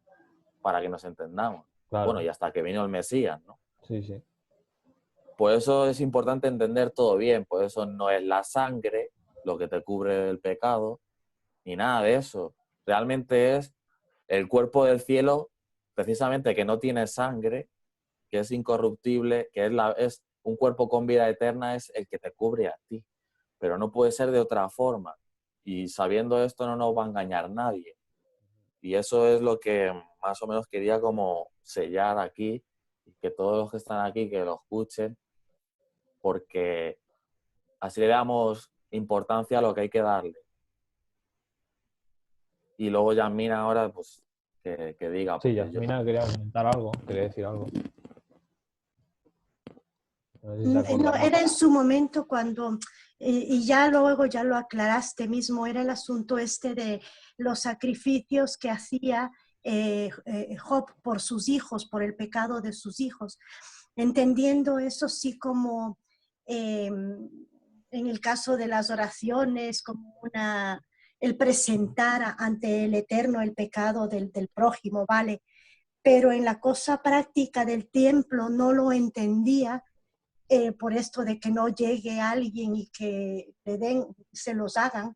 para que nos entendamos. Claro. Bueno, y hasta que vino el Mesías, ¿no? Sí, sí. Por eso es importante entender todo bien, por eso no es la sangre lo que te cubre el pecado, ni nada de eso. Realmente es el cuerpo del cielo, precisamente que no tiene sangre, que es incorruptible, que es un cuerpo con vida eterna, es el que te cubre a ti. Pero no puede ser de otra forma. Y sabiendo esto no nos va a engañar nadie. Y eso es lo que más o menos quería como sellar aquí, y que todos los que están aquí, que lo escuchen, porque así le damos importancia a lo que hay que darle. Y luego Yasmina ahora, pues, que diga. Sí, porque Yasmina quería comentar algo, quería decir algo. No sé si se No, acordará. era en su momento cuando, y ya luego ya lo aclaraste mismo, era el asunto este de los sacrificios que hacía Job por sus hijos, por el pecado de sus hijos, entendiendo eso sí como en el caso de las oraciones, como el presentar ante el Eterno el pecado del prójimo, ¿vale? Pero en la cosa práctica del templo no lo entendía. Por esto de que no llegue alguien y que le den, se los hagan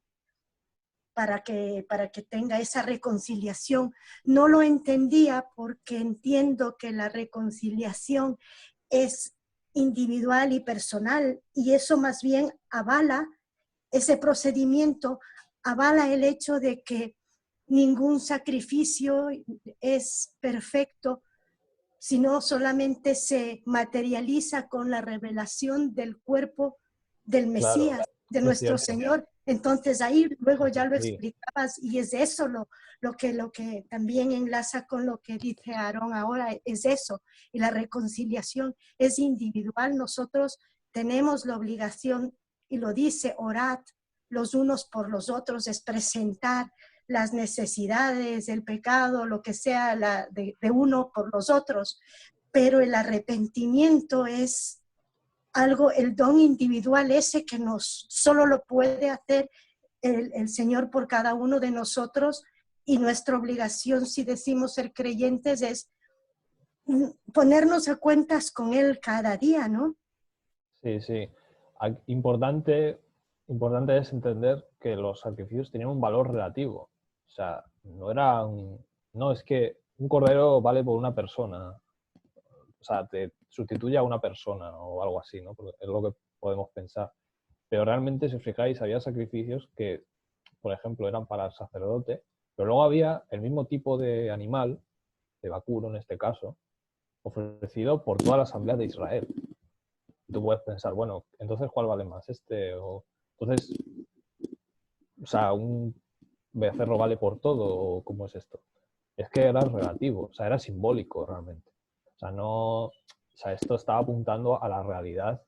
para que tenga esa reconciliación. No lo entendía porque entiendo que la reconciliación es individual y personal y eso más bien avala, ese procedimiento avala el hecho de que ningún sacrificio es perfecto, sino solamente se materializa con la revelación del cuerpo del Mesías, Claro, de es nuestro cierto. Señor. Entonces ahí luego ya lo Sí. explicabas y es eso lo que también enlaza con lo que dice Aarón ahora, es eso. Y la reconciliación es individual. Nosotros tenemos la obligación, y lo dice, orad los unos por los otros, es presentar las necesidades, el pecado, lo que sea de uno por los otros, pero el arrepentimiento es algo, el don individual ese que solo lo puede hacer el Señor por cada uno de nosotros, y nuestra obligación, si decimos ser creyentes, es ponernos a cuentas con Él cada día, ¿no? Sí, sí. Importante es entender que los sacrificios tenían un valor relativo. O sea, no es que un cordero vale por una persona. O sea, te sustituye a una persona o algo así, ¿no? Porque es lo que podemos pensar. Pero realmente, si os fijáis, había sacrificios que, por ejemplo, eran para el sacerdote, pero luego había el mismo tipo de animal, de vacuno en este caso, ofrecido por toda la asamblea de Israel. Tú puedes pensar, bueno, entonces ¿cuál vale más? Entonces, o sea, un becerro vale por todo, ¿o cómo es esto? Es que era relativo, o sea, era simbólico realmente. O sea, no, o sea, esto estaba apuntando a la realidad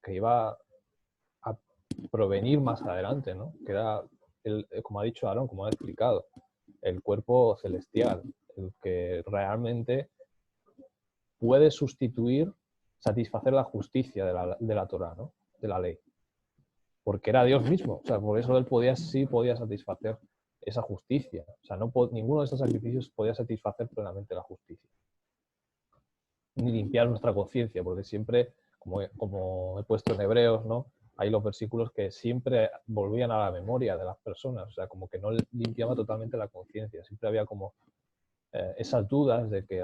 que iba a provenir más adelante, ¿no? Que era, como ha dicho Aarón, como ha explicado, el cuerpo celestial, el que realmente puede satisfacer la justicia de la Torá, ¿no? De la ley. Porque era Dios mismo. O sea, por eso él podía satisfacer esa justicia. O sea, ninguno de estos sacrificios podía satisfacer plenamente la justicia. Ni limpiar nuestra conciencia, porque siempre, como he puesto en Hebreos, ¿no? hay los versículos que siempre volvían a la memoria de las personas, o sea, como que no limpiaba totalmente la conciencia, siempre había como esas dudas de si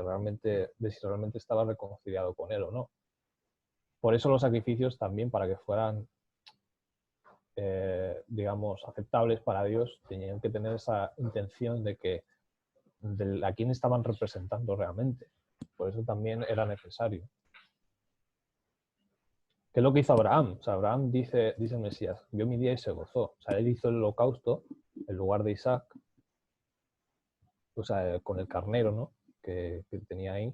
realmente estaba reconciliado con él o no. Por eso los sacrificios también, para que fueran, digamos, aceptables para Dios, tenían que tener esa intención de a quién estaban representando realmente. Por eso también era necesario. ¿Qué es lo que hizo Abraham? O sea, Abraham dice el Mesías, vio mi día y se gozó. O sea, él hizo el holocausto en lugar de Isaac, o sea, con el carnero, ¿no? Que tenía ahí,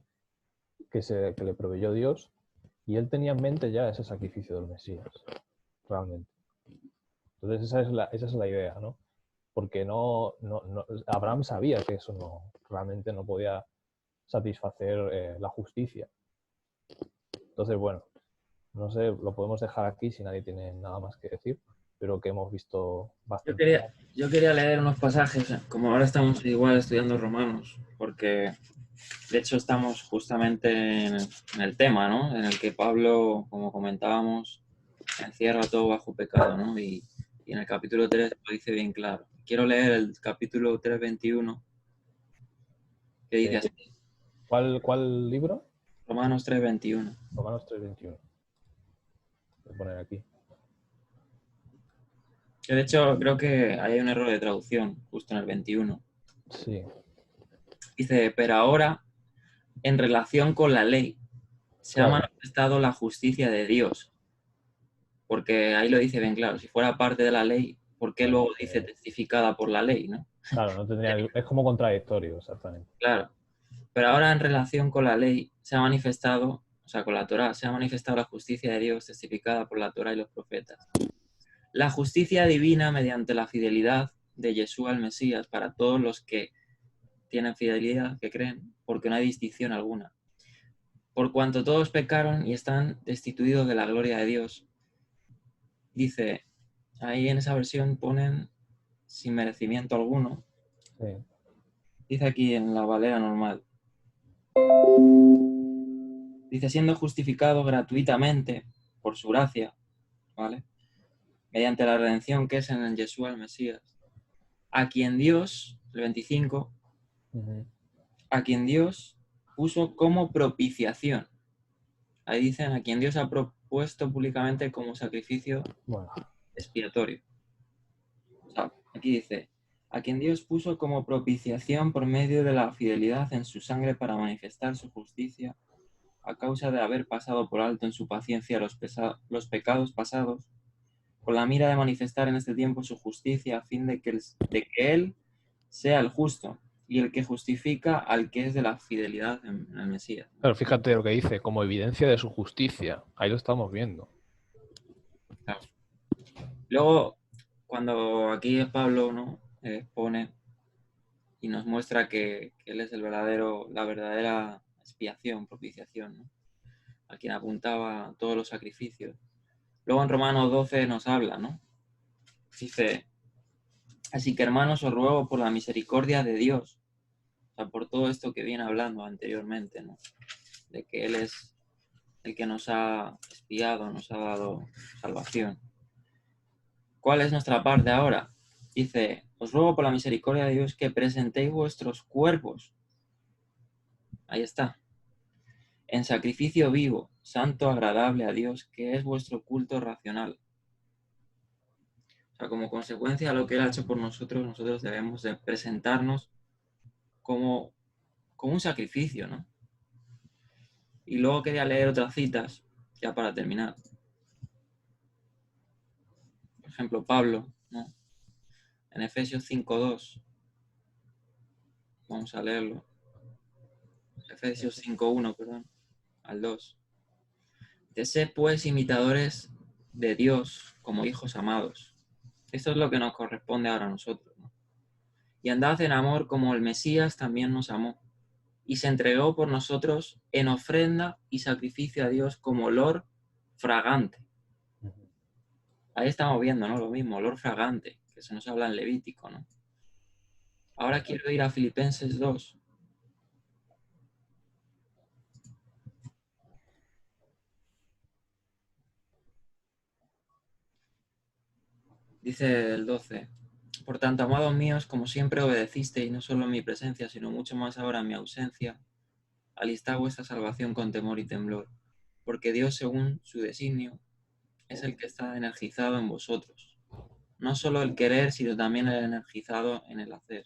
que le proveyó Dios, y él tenía en mente ya ese sacrificio del Mesías, realmente. Entonces esa es la idea, ¿no? Porque Abraham sabía que eso realmente no podía satisfacer la justicia. Entonces, bueno, no sé, lo podemos dejar aquí si nadie tiene nada más que decir, pero que hemos visto bastante. Yo quería leer unos pasajes, como ahora estamos igual estudiando Romanos, porque de hecho estamos justamente en el tema, ¿no? En el que Pablo, como comentábamos, encierra todo bajo pecado, ¿no? Y en el capítulo 3 lo dice bien claro. Quiero leer el capítulo 3:21, que dice así. ¿Cuál libro? Romanos 3:21. Romanos 3:21. Voy a poner aquí. Que de hecho creo que hay un error de traducción justo en el 21. Sí. Dice, pero ahora, en relación con la ley, se ha manifestado la justicia de Dios. Porque ahí lo dice bien claro, si fuera parte de la ley, ¿por qué luego dice testificada por la ley, no? Claro, no tendría, es como contradictorio, exactamente. Claro. Pero ahora en relación con la ley se ha manifestado, o sea, con la Torá, se ha manifestado la justicia de Dios testificada por la Torá y los profetas. La justicia divina mediante la fidelidad de Yeshua el Mesías para todos los que tienen fidelidad, que creen, porque no hay distinción alguna. Por cuanto todos pecaron y están destituidos de la gloria de Dios. Dice, ahí en esa versión ponen sin merecimiento alguno. Sí. Dice aquí en la Valera normal. Dice, siendo justificado gratuitamente por su gracia, ¿vale? Mediante la redención que es en el Yeshua el Mesías. A quien Dios, el 25, a quien Dios puso como propiciación. Ahí dicen, a quien Dios ha propuesto públicamente como sacrificio expiatorio. O sea, aquí dice, a quien Dios puso como propiciación por medio de la fidelidad en su sangre para manifestar su justicia a causa de haber pasado por alto en su paciencia los pecados pasados, con la mira de manifestar en este tiempo su justicia a fin de que Él sea el justo y el que justifica al que es de la fidelidad en el Mesías. Pero fíjate lo que dice, como evidencia de su justicia. Ahí lo estamos viendo. Claro. Luego, cuando aquí Pablo, ¿no? Pone y nos muestra que Él es la verdadera expiación, propiciación, ¿no? A quien apuntaba todos los sacrificios. Luego en Romanos 12 nos habla, ¿no? Dice, así que hermanos os ruego por la misericordia de Dios, o sea, por todo esto que viene hablando anteriormente, ¿no? De que Él es el que nos ha expiado, nos ha dado salvación. ¿Cuál es nuestra parte ahora? Dice, os ruego por la misericordia de Dios que presentéis vuestros cuerpos. Ahí está. En sacrificio vivo, santo, agradable a Dios, que es vuestro culto racional. O sea, como consecuencia de lo que Él ha hecho por nosotros, nosotros debemos de presentarnos como un sacrificio, ¿no? Y luego quería leer otras citas, ya para terminar. Por ejemplo, Pablo, ¿no? En Efesios 5:2. Vamos a leerlo. Efesios 5:1, perdón, al 2. De sed, pues, imitadores de Dios como hijos amados. Esto es lo que nos corresponde ahora a nosotros, ¿no? Y andad en amor como el Mesías también nos amó y se entregó por nosotros en ofrenda y sacrificio a Dios como olor fragante. Ahí estamos viendo, ¿no? Lo mismo, olor fragante, que se nos habla en Levítico, ¿no? Ahora quiero ir a Filipenses 2. Dice el 12. Por tanto, amados míos, como siempre obedecisteis, no solo en mi presencia, sino mucho más ahora en mi ausencia, alistad vuestra salvación con temor y temblor, porque Dios, según su designio, es el que está energizado en vosotros. No solo el querer, sino también el energizado en el hacer.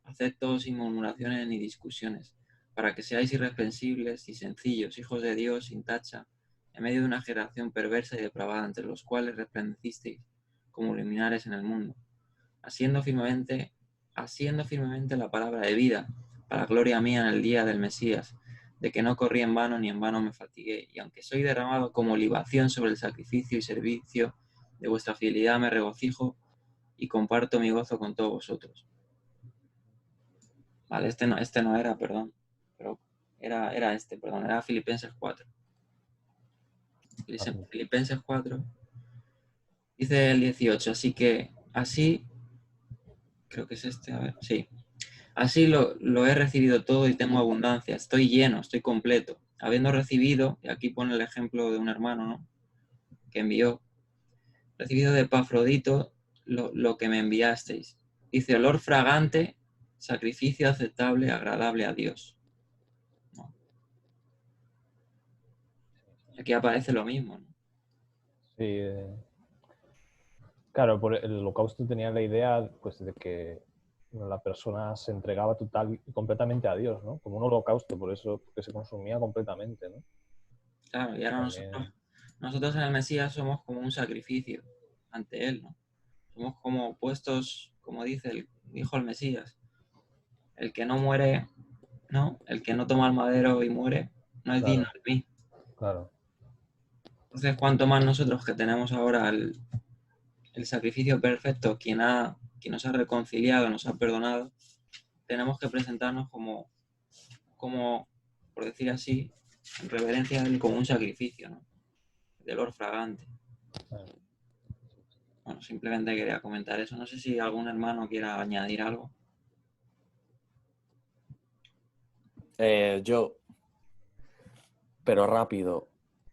Haced todo sin murmuraciones ni discusiones, para que seáis irreprensibles y sencillos, hijos de Dios sin tacha, en medio de una generación perversa y depravada, entre los cuales resplandecisteis como luminares en el mundo, haciendo firmemente la palabra de vida, para gloria mía en el día del Mesías, de que no corrí en vano ni en vano me fatigué, y aunque soy derramado como libación sobre el sacrificio y servicio de vuestra fidelidad, me regocijo y comparto mi gozo con todos vosotros. Vale, este no era, perdón, pero era Filipenses 4. Filipenses 4, dice el 18, así, creo que es este, a ver, sí. Así lo he recibido todo y tengo abundancia, estoy lleno, estoy completo. Habiendo recibido, y aquí pone el ejemplo de un hermano, ¿no?, que envió, recibido de Epafrodito lo que me enviasteis. Dice, olor fragante, sacrificio aceptable, agradable a Dios. ¿No? Aquí aparece lo mismo, ¿no? Sí, claro, por el holocausto tenía la idea pues, de que la persona se entregaba total y completamente a Dios, ¿no? Como un holocausto, por eso, porque se consumía completamente, ¿no? Claro, y ahora También, nosotros en el Mesías somos como un sacrificio ante Él, ¿no? Somos como puestos, como dijo el Mesías, el que no muere, ¿no? El que no toma el madero y muere, no es digno de mí. claro. Entonces, cuanto más nosotros que tenemos ahora el sacrificio perfecto, quien nos ha reconciliado, nos ha perdonado, tenemos que presentarnos como, por decir así, en reverencia a Él, como un sacrificio, ¿no? De olor fragante. Bueno, simplemente quería comentar eso. No sé si algún hermano quiera añadir algo. Yo, pero rápido.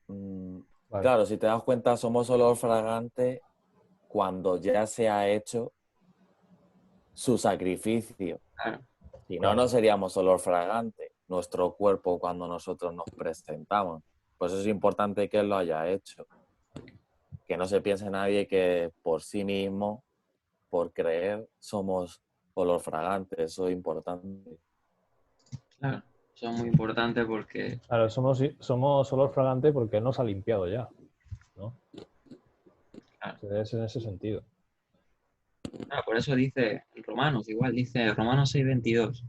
Vale. Claro, si te das cuenta, somos olor fragante cuando ya se ha hecho su sacrificio. Claro, Si no, Claro. no seríamos olor fragante, nuestro cuerpo cuando nosotros nos presentamos. Pues es importante que Él lo haya hecho. Que no se piense nadie que por sí mismo, por creer, somos olor fragante. Eso es importante. claro. Eso es muy importante porque, Claro, somos olor fragante porque nos ha limpiado ya, ¿no? claro, Es en ese sentido. por eso dice Romanos, igual dice Romanos 6:22.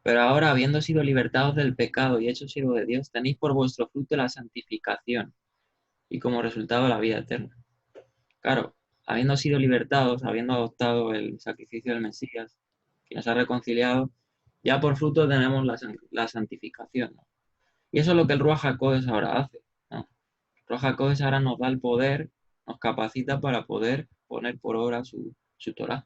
Pero ahora, habiendo sido libertados del pecado y hechos siervos de Dios, tenéis por vuestro fruto la santificación y como resultado la vida eterna. Claro, habiendo sido libertados, habiendo adoptado el sacrificio del Mesías, que nos ha reconciliado, ya por fruto tenemos la santificación, ¿no? Y eso es lo que el Ruach HaKodesh ahora hace, ¿no? El Ruach HaKodesh ahora nos da el poder, nos capacita para poder poner por obra su Torah.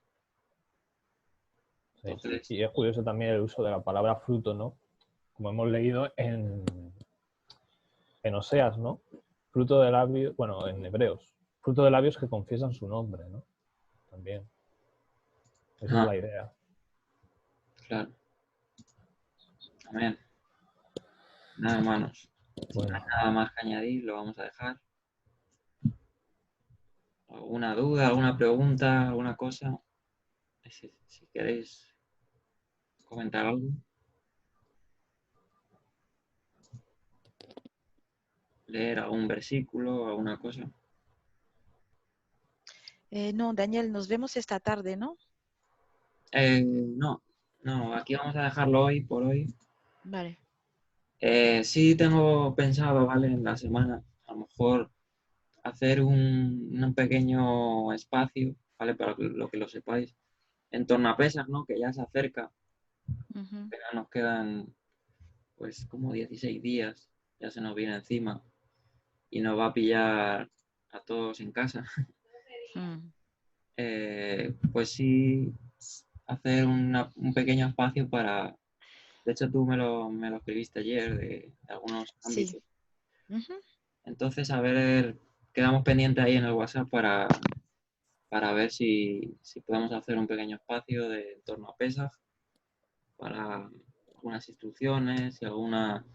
Sí. Entonces, Y es curioso también el uso de la palabra fruto, ¿no? Como hemos leído en Oseas, ¿no? Fruto de labios, bueno, en Hebreos, fruto de labios que confiesan su nombre, ¿no? También. Esa es la idea. claro. Amén. Nada, hermanos. Bueno, Nada más que añadir, lo vamos a dejar. ¿Alguna duda, alguna pregunta, alguna cosa? Si queréis comentar algo. Leer algún versículo, alguna cosa. No, Daniel, nos vemos esta tarde, ¿no? No, aquí vamos a dejarlo hoy, por hoy. Vale. Sí tengo pensado, ¿vale? En la semana, a lo mejor hacer un pequeño espacio, ¿vale? Para lo que lo sepáis, en torno a Pesach, ¿no? Que ya se acerca. Uh-huh. Ya nos quedan, pues, como 16 días. Ya se nos viene encima. Y nos va a pillar a todos en casa. Pues sí, hacer un pequeño espacio para... De hecho, tú me lo escribiste ayer de algunos ámbitos. Sí. Uh-huh. Entonces, a ver, quedamos pendientes ahí en el WhatsApp para para ver si podemos hacer un pequeño espacio en torno a Pesaj para algunas instrucciones y algunas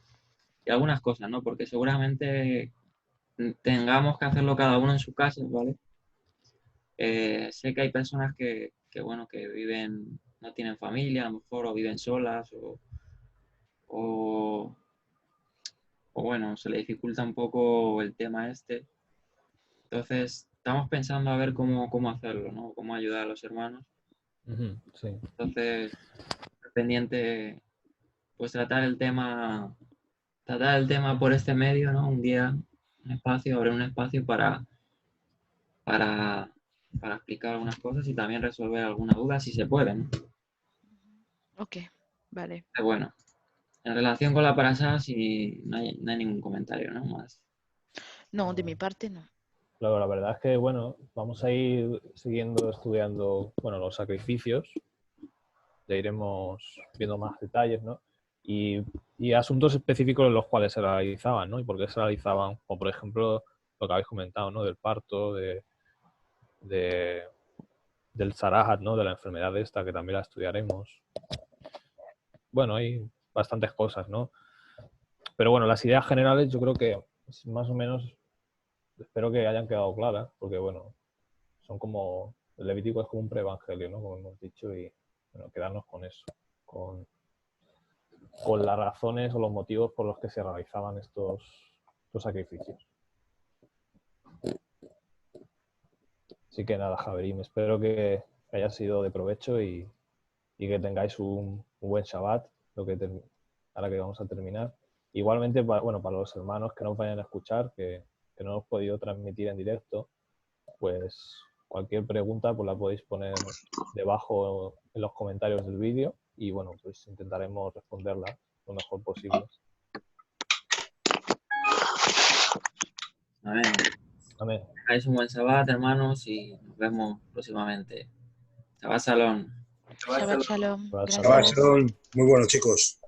cosas, ¿no? Porque seguramente tengamos que hacerlo cada uno en su casa, ¿vale? Sé que hay personas bueno, que viven, no tienen familia, a lo mejor, o viven solas, o bueno, se le dificulta un poco el tema este. Entonces, estamos pensando a ver cómo hacerlo, ¿no? Cómo ayudar a los hermanos. Sí. Entonces, pendiente, pues tratar el tema por este medio, ¿no? Un día, abrir un espacio para explicar algunas cosas y también resolver alguna duda si se puede, ¿no? Ok, vale. Bueno, en relación con la parasha, sí, no hay ningún comentario, ¿no? Más. No, de mi parte no. Claro, la verdad es que, bueno, vamos a ir siguiendo estudiando, bueno, los sacrificios. Ya iremos viendo más detalles, ¿no? Y asuntos específicos en los cuales se realizaban, ¿no? Y por qué se realizaban, o por ejemplo, lo que habéis comentado, ¿no? Del parto, del Sarahat, ¿no? De la enfermedad esta, que también la estudiaremos. Bueno, hay bastantes cosas, ¿no? Pero bueno, las ideas generales yo creo que más o menos espero que hayan quedado claras, porque bueno, son como, el Levítico es como un preevangelio, ¿no? Como hemos dicho, y bueno, quedarnos con eso, con las razones o los motivos por los que se realizaban estos sacrificios. Así que nada, Javerín, espero que haya sido de provecho y que tengáis un buen Shabbat, ahora que vamos a terminar. Igualmente, bueno, para los hermanos que nos vayan a escuchar, que no hemos podido transmitir en directo, pues cualquier pregunta pues la podéis poner debajo en los comentarios del vídeo y bueno, pues intentaremos responderla lo mejor posible. Amén. Amén. Hagáis un buen Shabbat, hermanos, y nos vemos próximamente. Shabbat Shalom. Shabbat Shalom. Shabbat Gracias. Shalom. Shabbat Shalom. Muy bueno, chicos.